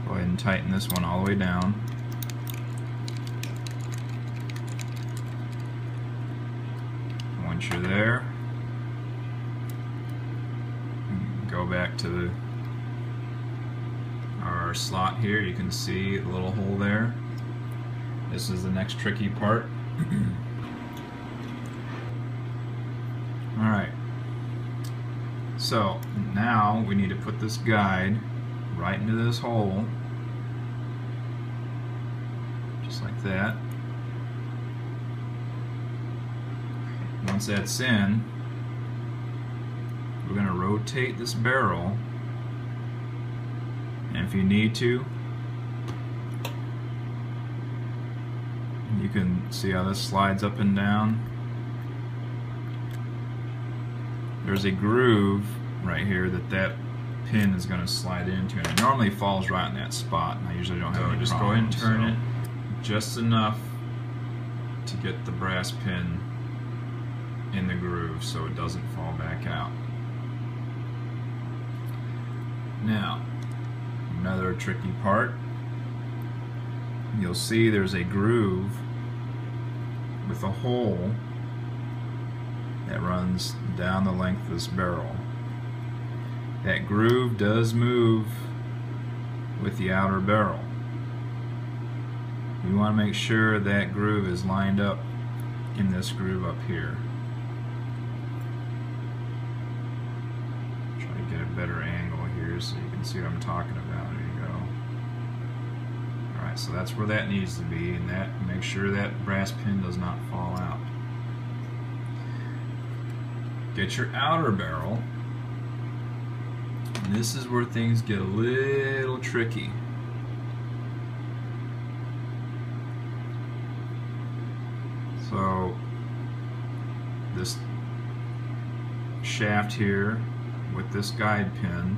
A: Go ahead and tighten this one all the way down. Once you're there, go back to our slot here. You can see the little hole there. This is the next tricky part. Alright, so now we need to put this guide right into this hole, just like that. Once that's in, we're going to rotate this barrel, and if you need to, you can see how this slides up and down. There's a groove right here that pin is going to slide into, and it normally falls right in that spot, and I usually don't have any
B: just
A: problem.
B: go ahead and turn it
A: just enough to get the brass pin in the groove so it doesn't fall back out. Now, another tricky part. You'll see there's a groove with a hole that runs down the length of this barrel. That groove does move with the outer barrel. We want to make sure that groove is lined up in this groove up here. Try to get a better angle here so you can see what I'm talking about. There you go. Alright, so that's where that needs to be, and that make sure that brass pin does not fall out. Get your outer barrel, and this is where things get a little tricky. So this shaft here with this guide pin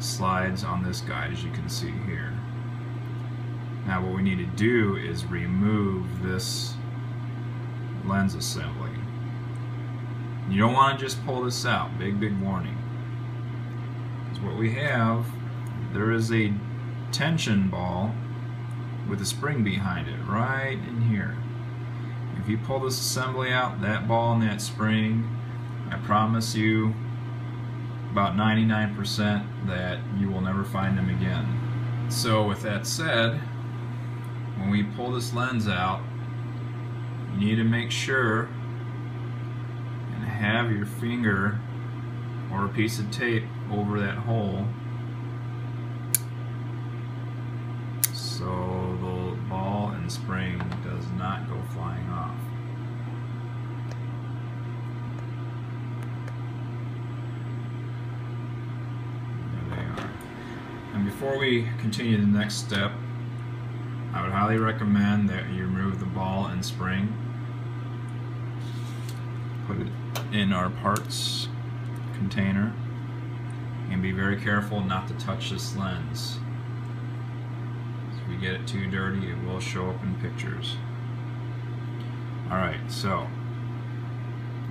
A: slides on this guide, as you can see here. Now what we need to do is remove this lens assembly. You don't want to just pull this out. Big warning. Because what we have, there is a tension ball with a spring behind it, right in here. If you pull this assembly out, that ball and that spring, I promise you about 99% that you will never find them again. So with that said, when we pull this lens out, you need to make sure and have your finger or a piece of tape over that hole so the ball and spring does not go flying off. There they are. And before we continue to the next step, I would highly recommend that you remove the ball and spring, put it in our parts container, and be very careful not to touch this lens. If we get it too dirty, it will show up in pictures. Alright, so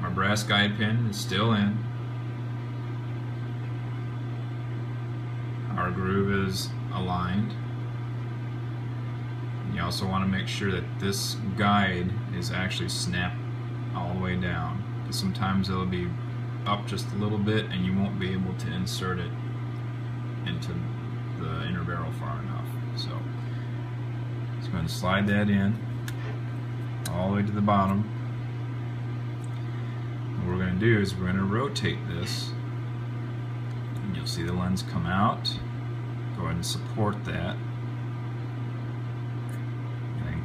A: our brass guide pin is still in. Our groove is aligned. You also want to make sure that this guide is actually snapped all the way down, because sometimes it'll be up just a little bit and you won't be able to insert it into the inner barrel far enough. So just going to slide that in all the way to the bottom. What we're going to do is we're going to rotate this, and you'll see the lens come out. Go ahead and support that,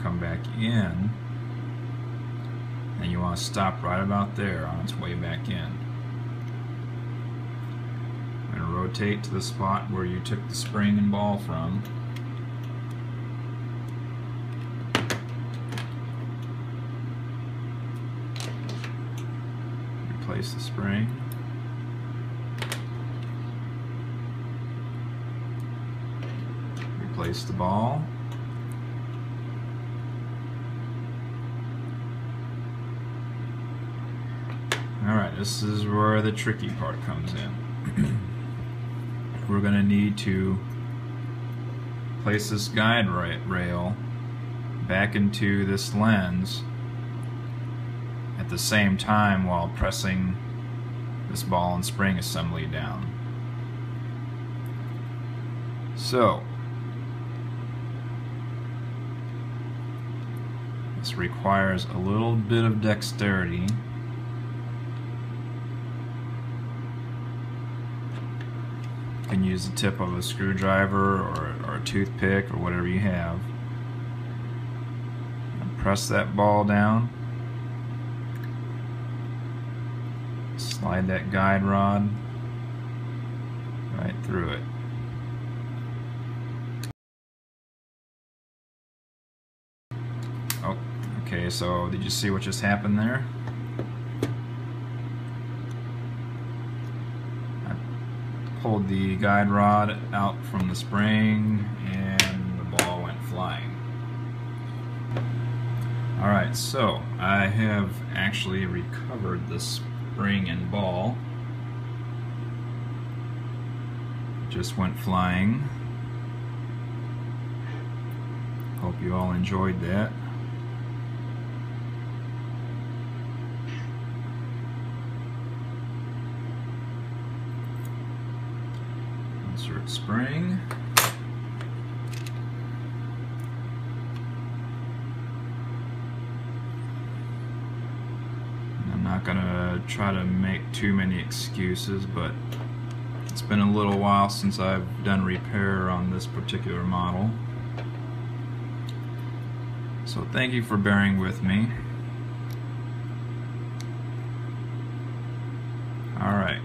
A: come back in, and you want to stop right about there on its way back in. I'm going to rotate to the spot where you took the spring and ball from. Replace the spring. Replace the ball. Alright, this is where the tricky part comes in. We're going to need to place this guide rail back into this lens at the same time while pressing this ball and spring assembly down. So, this requires a little bit of dexterity. You can use the tip of a screwdriver or a toothpick or whatever you have. And press that ball down. Slide that guide rod right through it. Oh, okay, so did you see what just happened there? Pulled the guide rod out from the spring and the ball went flying. Alright, so I have actually recovered the spring and ball. just went flying. Hope you all enjoyed that. Insert spring. I'm not gonna try to make too many excuses, but it's been a little while since I've done repair on this particular model. So thank you for bearing with me. Alright.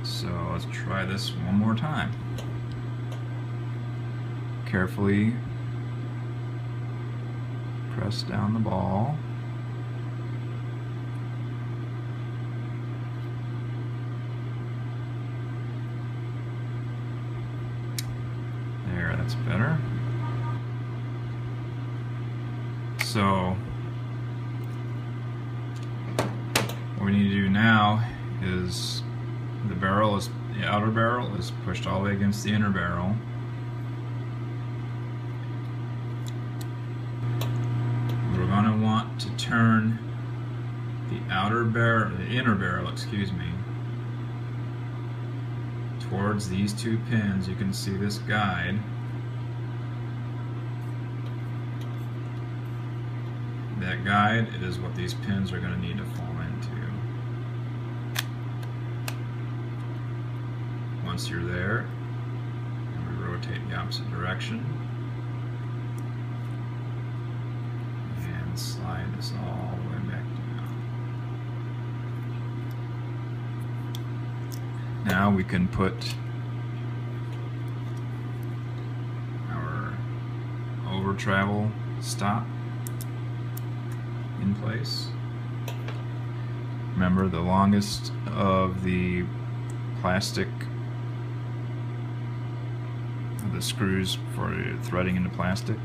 A: So let's try this one more time. Carefully press down the ball. There, that's better. So what we need to do now is the outer barrel is pushed all the way against the inner barrel. We're going to want to turn the inner barrel, excuse me, towards these two pins. You can see this guide. That guide is what these pins are going to need to fall into. Once you're there, and we rotate the opposite direction and slide this all the way back down. Now we can put our over travel stop in place. Remember, the longest of the plastic, the screws for threading into plastic.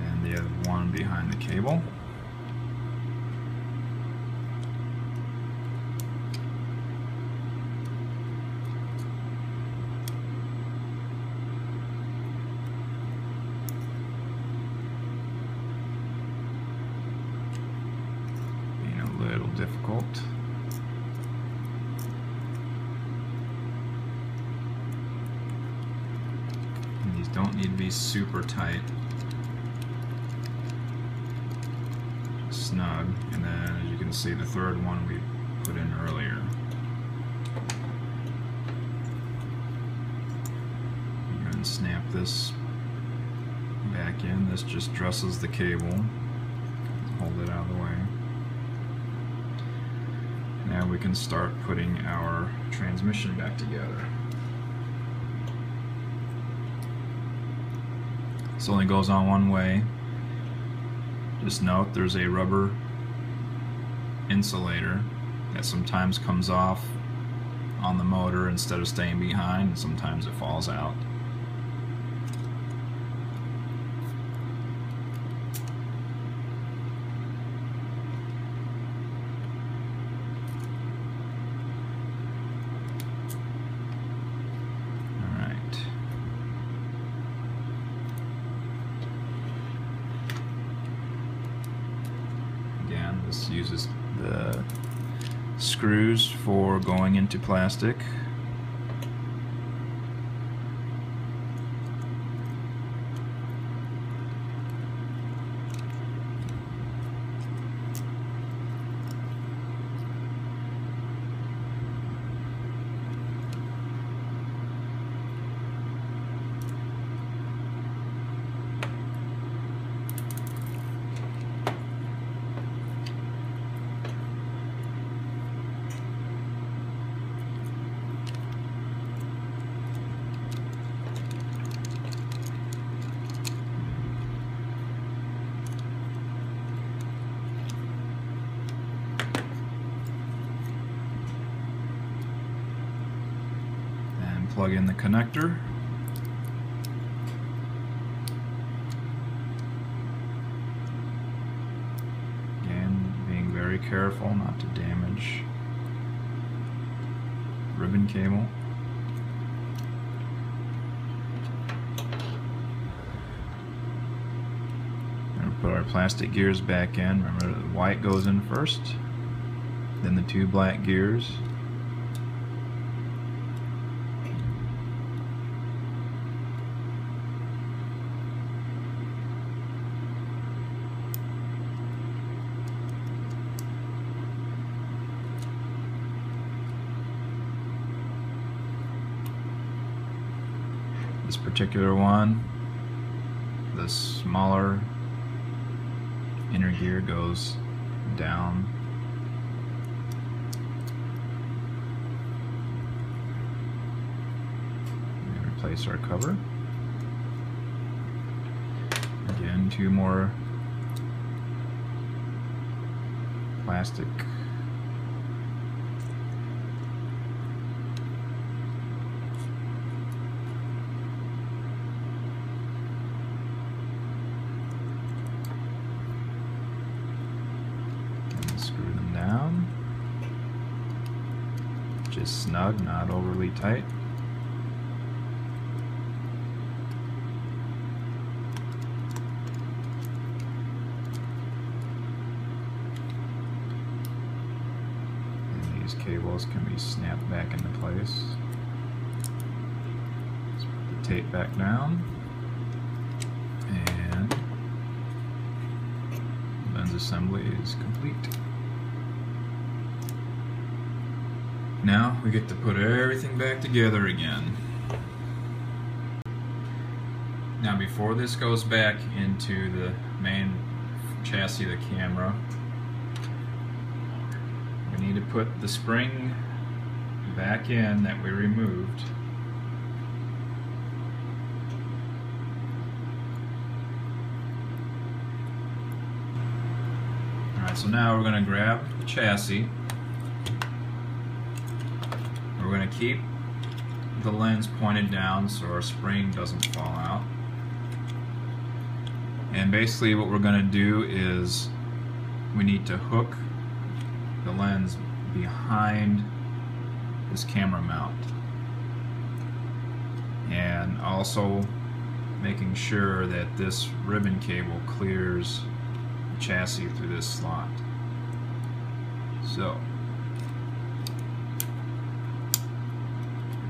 A: And the other one behind the cable. Difficult. And these don't need to be super tight. Just snug. And then, as you can see, the third one we put in earlier. You're going to snap this back in. This just dresses the cable. Hold it out of the way. Now we can start putting our transmission back together. This only goes on one way. Just note there's a rubber insulator that sometimes comes off on the motor instead of staying behind, and sometimes it falls out. This uses the screws for going into plastic. plug in the connector. Again, being very careful not to damage ribbon cable. Put our plastic gears back in. Remember, the white goes in first, then the two black gears. This particular one, the smaller inner gear goes down. And replace our cover. Again, two more plastic down. Just snug, not overly tight. And these cables can be snapped back into place. Let's put the tape back down. And lens assembly is complete. Now we get to put everything back together again. Now before this goes back into the main chassis of the camera, we need to put the spring back in that we removed. Alright, so now we're going to grab the chassis. We're going to keep the lens pointed down so our spring doesn't fall out. And basically what we're going to do is we need to hook the lens behind this camera mount. And also making sure that this ribbon cable clears the chassis through this slot. So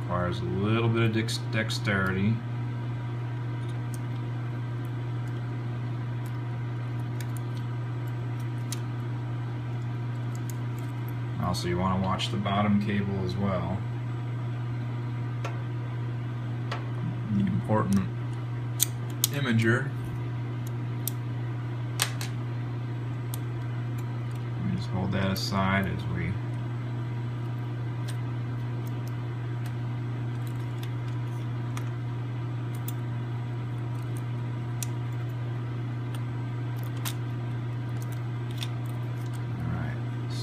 A: requires a little bit of dexterity. Also, you want to watch the bottom cable as well. The important imager. We just hold that aside as we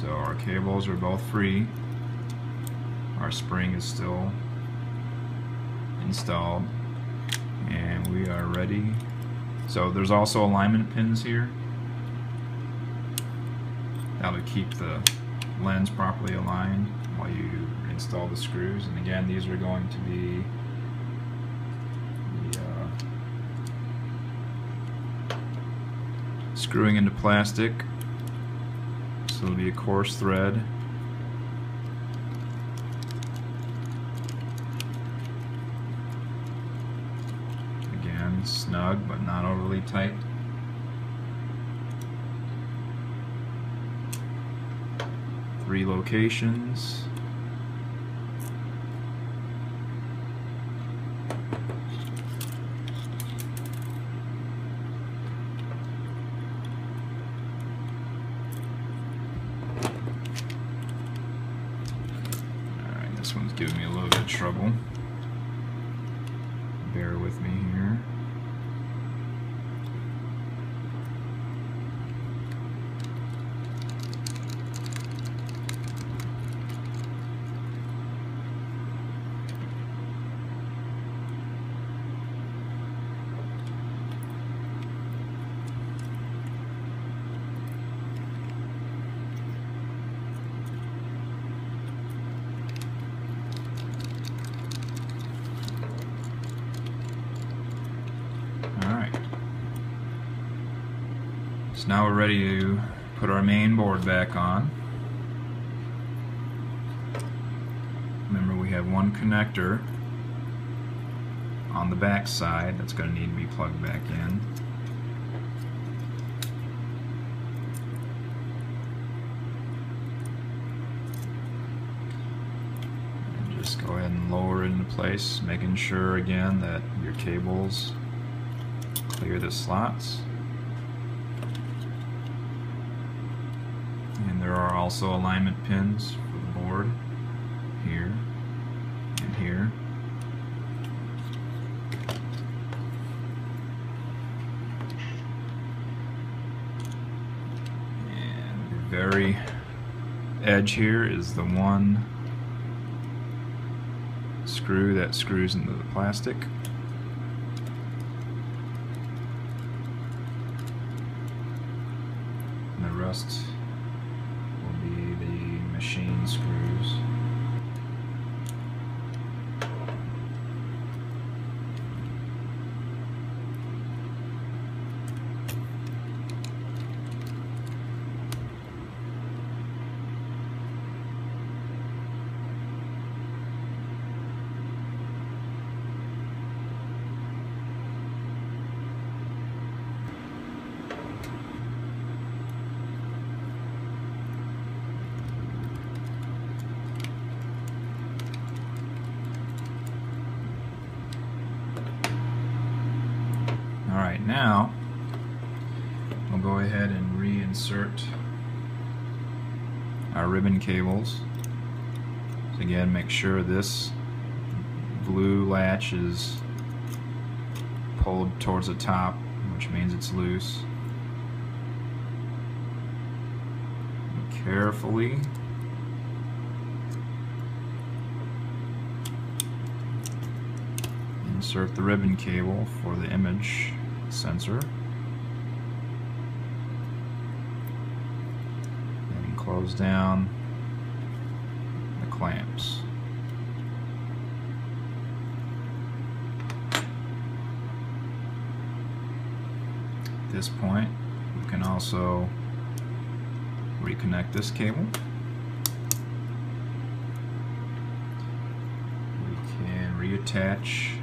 A: So our cables are both free. Our spring is still installed, and we are ready. So there's also alignment pins here. That'll keep the lens properly aligned while you install the screws. And again, these are going to be the screwing into plastic. So it'll be a coarse thread. Again, snug but not overly tight. Three locations. This one's giving me a little bit of trouble. Bear with me here. So now we're ready to put our main board back on. Remember, we have one connector on the back side that's going to need to be plugged back in. And just go ahead and lower it into place, making sure again that your cables clear the slots. And there are also alignment pins for the board here and here. And the very edge here is the one screw that screws into the plastic. And the rest will be the machine screws. Alright, now we'll go ahead and reinsert our ribbon cables. So again, make sure this blue latch is pulled towards the top, which means it's loose. And carefully insert the ribbon cable for the image sensor, and close down the clamps. At this point, we can also reconnect this cable. We can reattach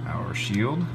A: our shield.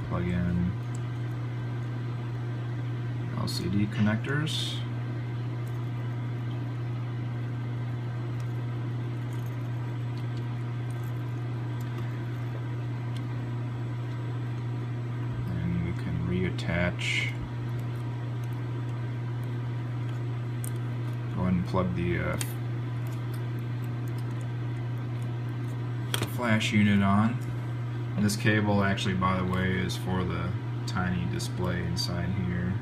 A: Plug in LCD connectors. And we can reattach. Go ahead and plug the flash unit on. And this cable actually, by the way, is for the tiny display inside here.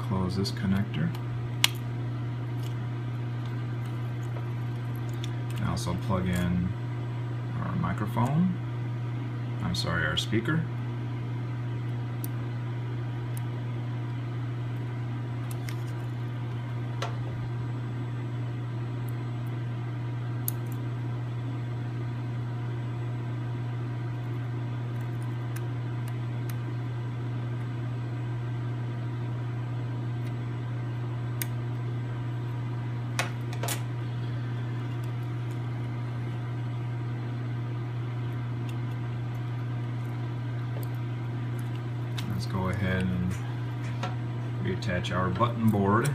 A: Close this connector. And also plug in our microphone. I'm sorry, our speaker. let's go ahead and reattach our button board.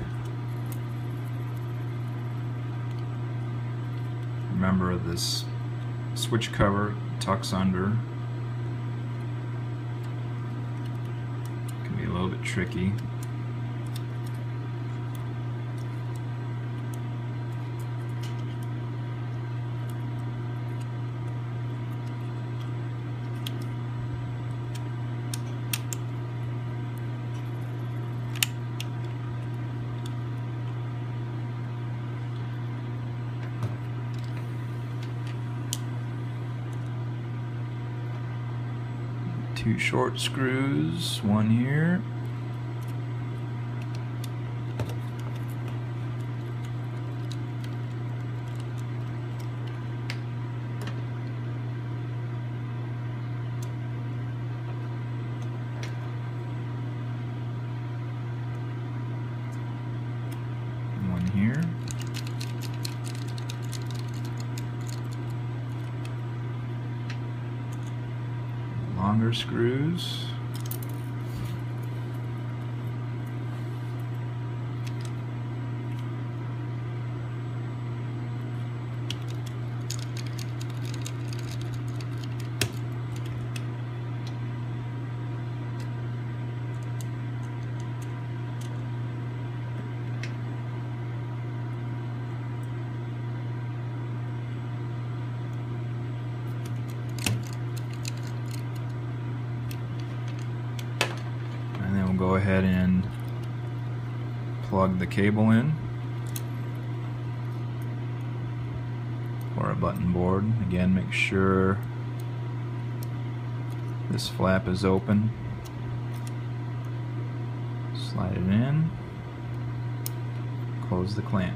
A: Remember, this switch cover tucks under. It can be a little bit tricky. Two short screws, one here. One here. Longer screws. Go ahead and plug the cable in for a button board. Again, make sure this flap is open. Slide it in, close the clamp.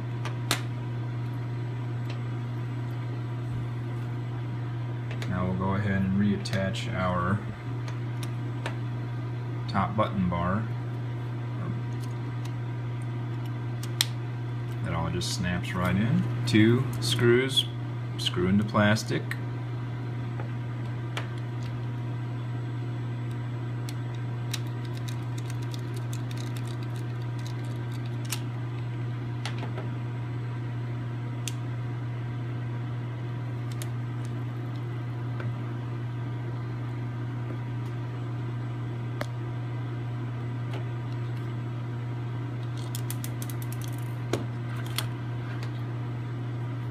A: Now we'll go ahead and reattach our top button bar. That all just snaps right in. Two screws screw into plastic.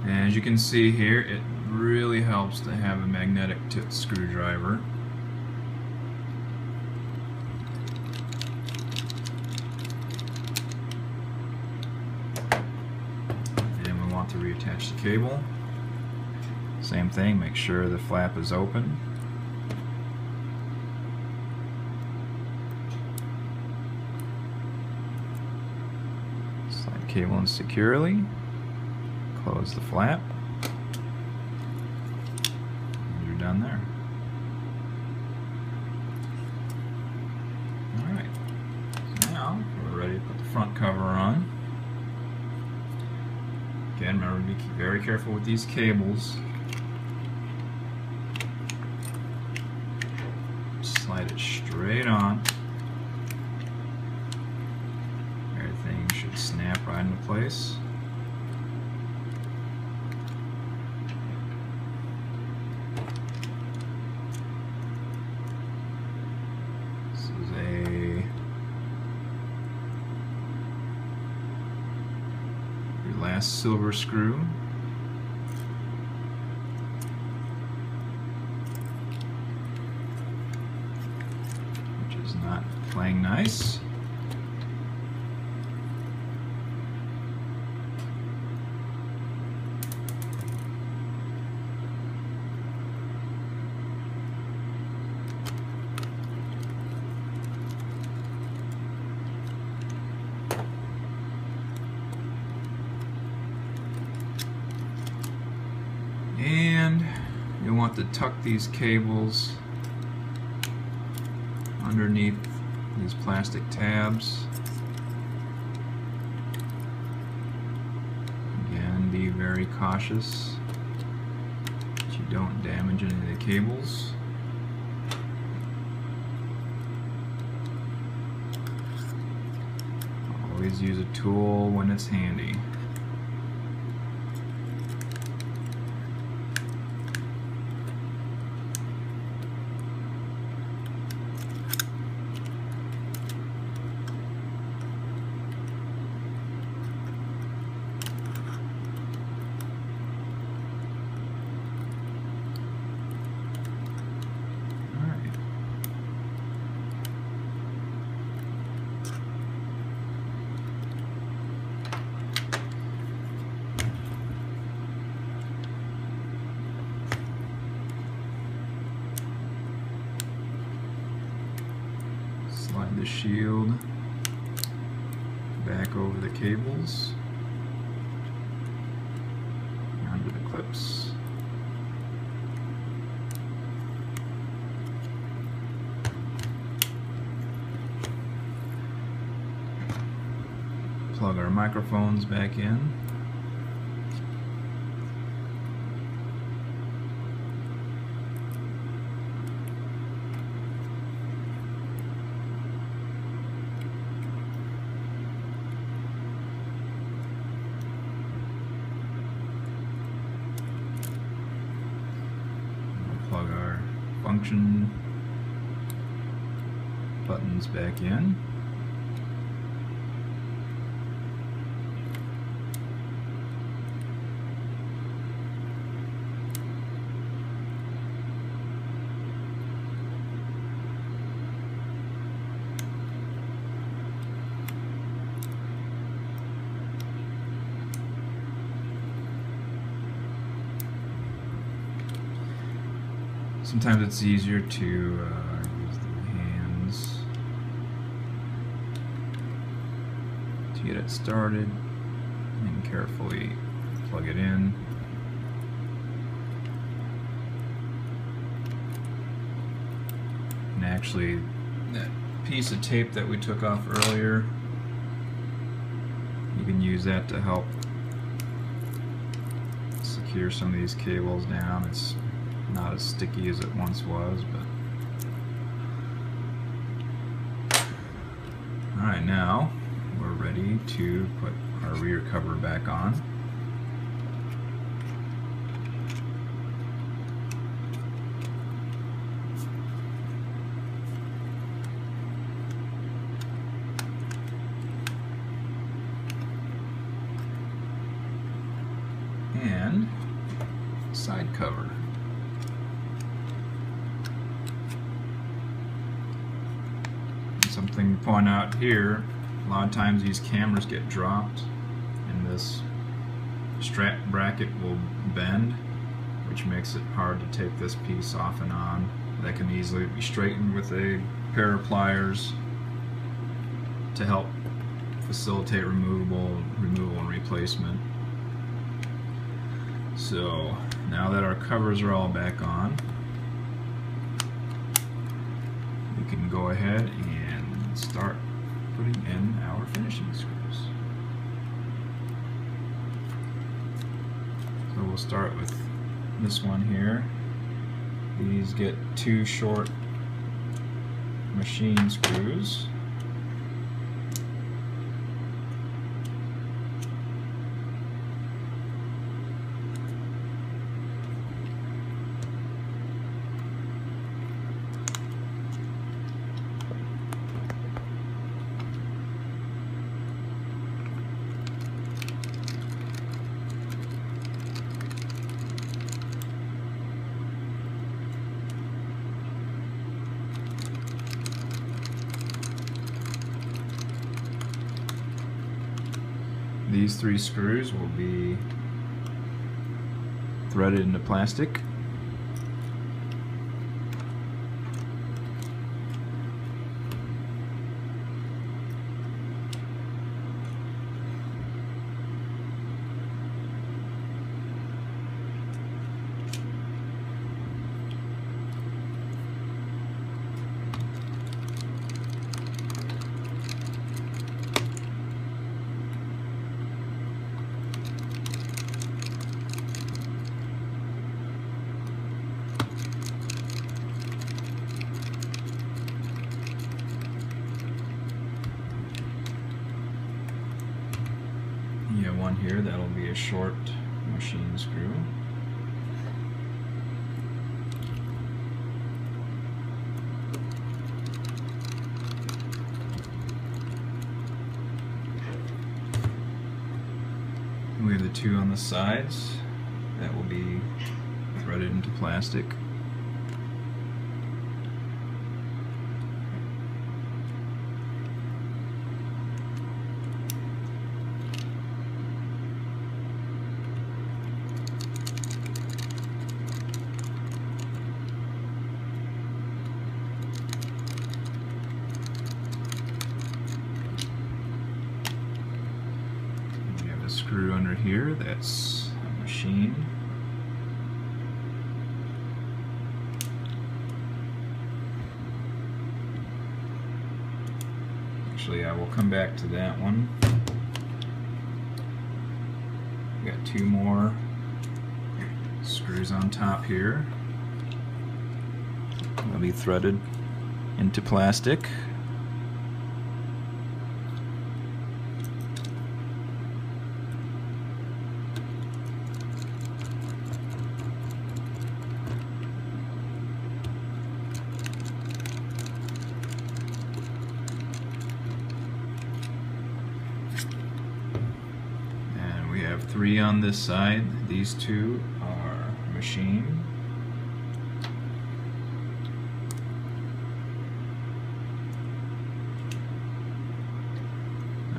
A: And as you can see here, it really helps to have a magnetic tip screwdriver. And we want to reattach the cable. Same thing, make sure the flap is open. Slide the cable in securely. Close the flap. And you're done there. Alright, so now we're ready to put the front cover on. Again, remember to be very careful with these cables. Slide it straight on. Everything should snap right into place. Last silver screw. Which is not playing nice. And you'll want to tuck these cables underneath these plastic tabs. Again, be very cautious that you don't damage any of the cables. Always use a tool when it's handy. Slide the shield back over the cables onto the clips. Plug our microphones back in. Plug our function buttons back in. Sometimes it's easier to use the hands to get it started and carefully plug it in. And actually, that piece of tape that we took off earlier, you can use that to help secure some of these cables down. It's not as sticky as it once was, but alright, now we're ready to put our rear cover back on. And side cover. Something to point out here, a lot of times these cameras get dropped and this strap bracket will bend, which makes it hard to take this piece off and on. That can easily be straightened with a pair of pliers to help facilitate removal and replacement. So now that our covers are all back on, we can go ahead and start putting in our finishing screws. So we'll start with this one here. These get 2 short machine screws. These 3 screws will be threaded into plastic. one here, that'll be a short machine screw. We have the two on the sides that will be threaded into plastic. Screw under here, that's a machine. Actually, I will come back to that one. We got two more screws on top here. They'll be threaded into plastic. Three on this side. These two are machine.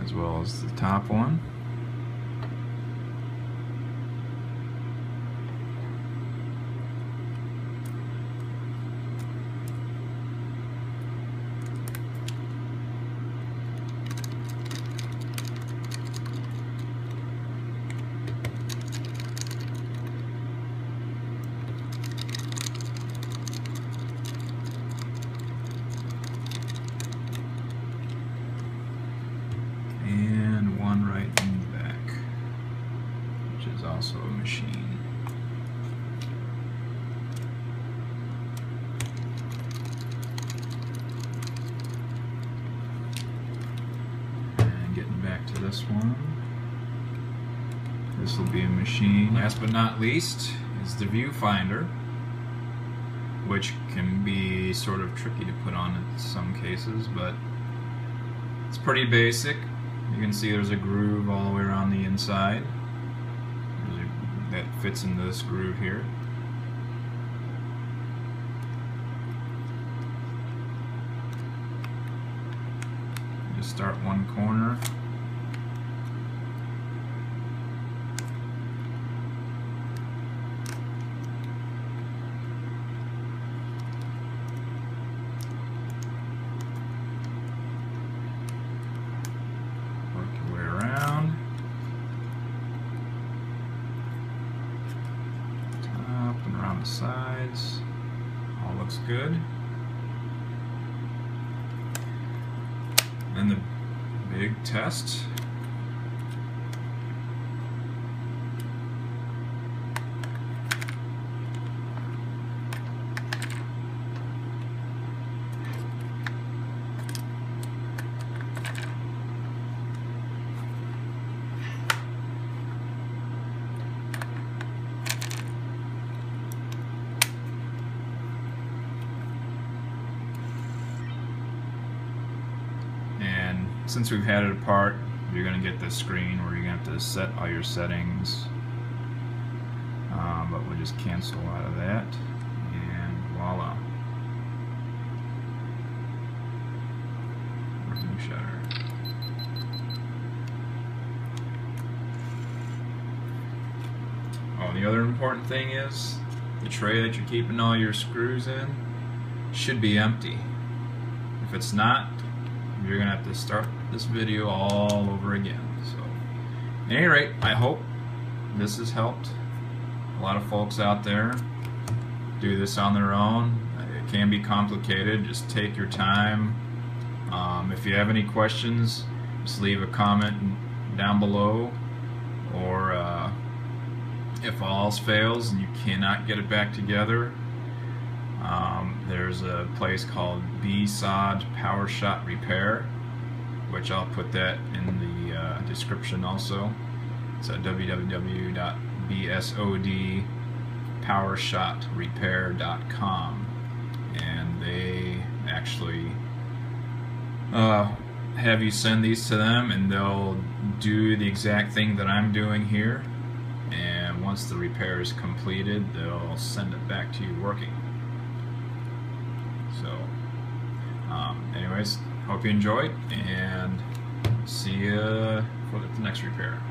A: As well as the top one. Also a machine. And getting back to this one, this will be a machine. Last but not least is the viewfinder, which can be sort of tricky to put on in some cases, but it's pretty basic. You can see there's a groove all the way around the inside that fits into this groove here. Just start one corner. Work your way around. Around the sides, all looks good. And the big test. Since we've had it apart, you're going to get this screen where you're going to have to set all your settings, but we'll just cancel out of that, and voila. Remove shutter. Oh, the other important thing is the tray that you're keeping all your screws in should be empty. If it's not, you're gonna have to start this video all over again. So, at any rate, I hope this has helped. A lot of folks out there do this on their own. It can be complicated. Just take your time. If you have any questions, just leave a comment down below. Or if all else fails and you cannot get it back together, there's a place called bsod Powershot Repair, which I'll put that in the description also. It's at www.bsodpowershotrepair.com, and they actually have you send these to them, and they'll do the exact thing that I'm doing here, and once the repair is completed, they'll send it back to you working. So anyways, hope you enjoyed, and see you for the next repair.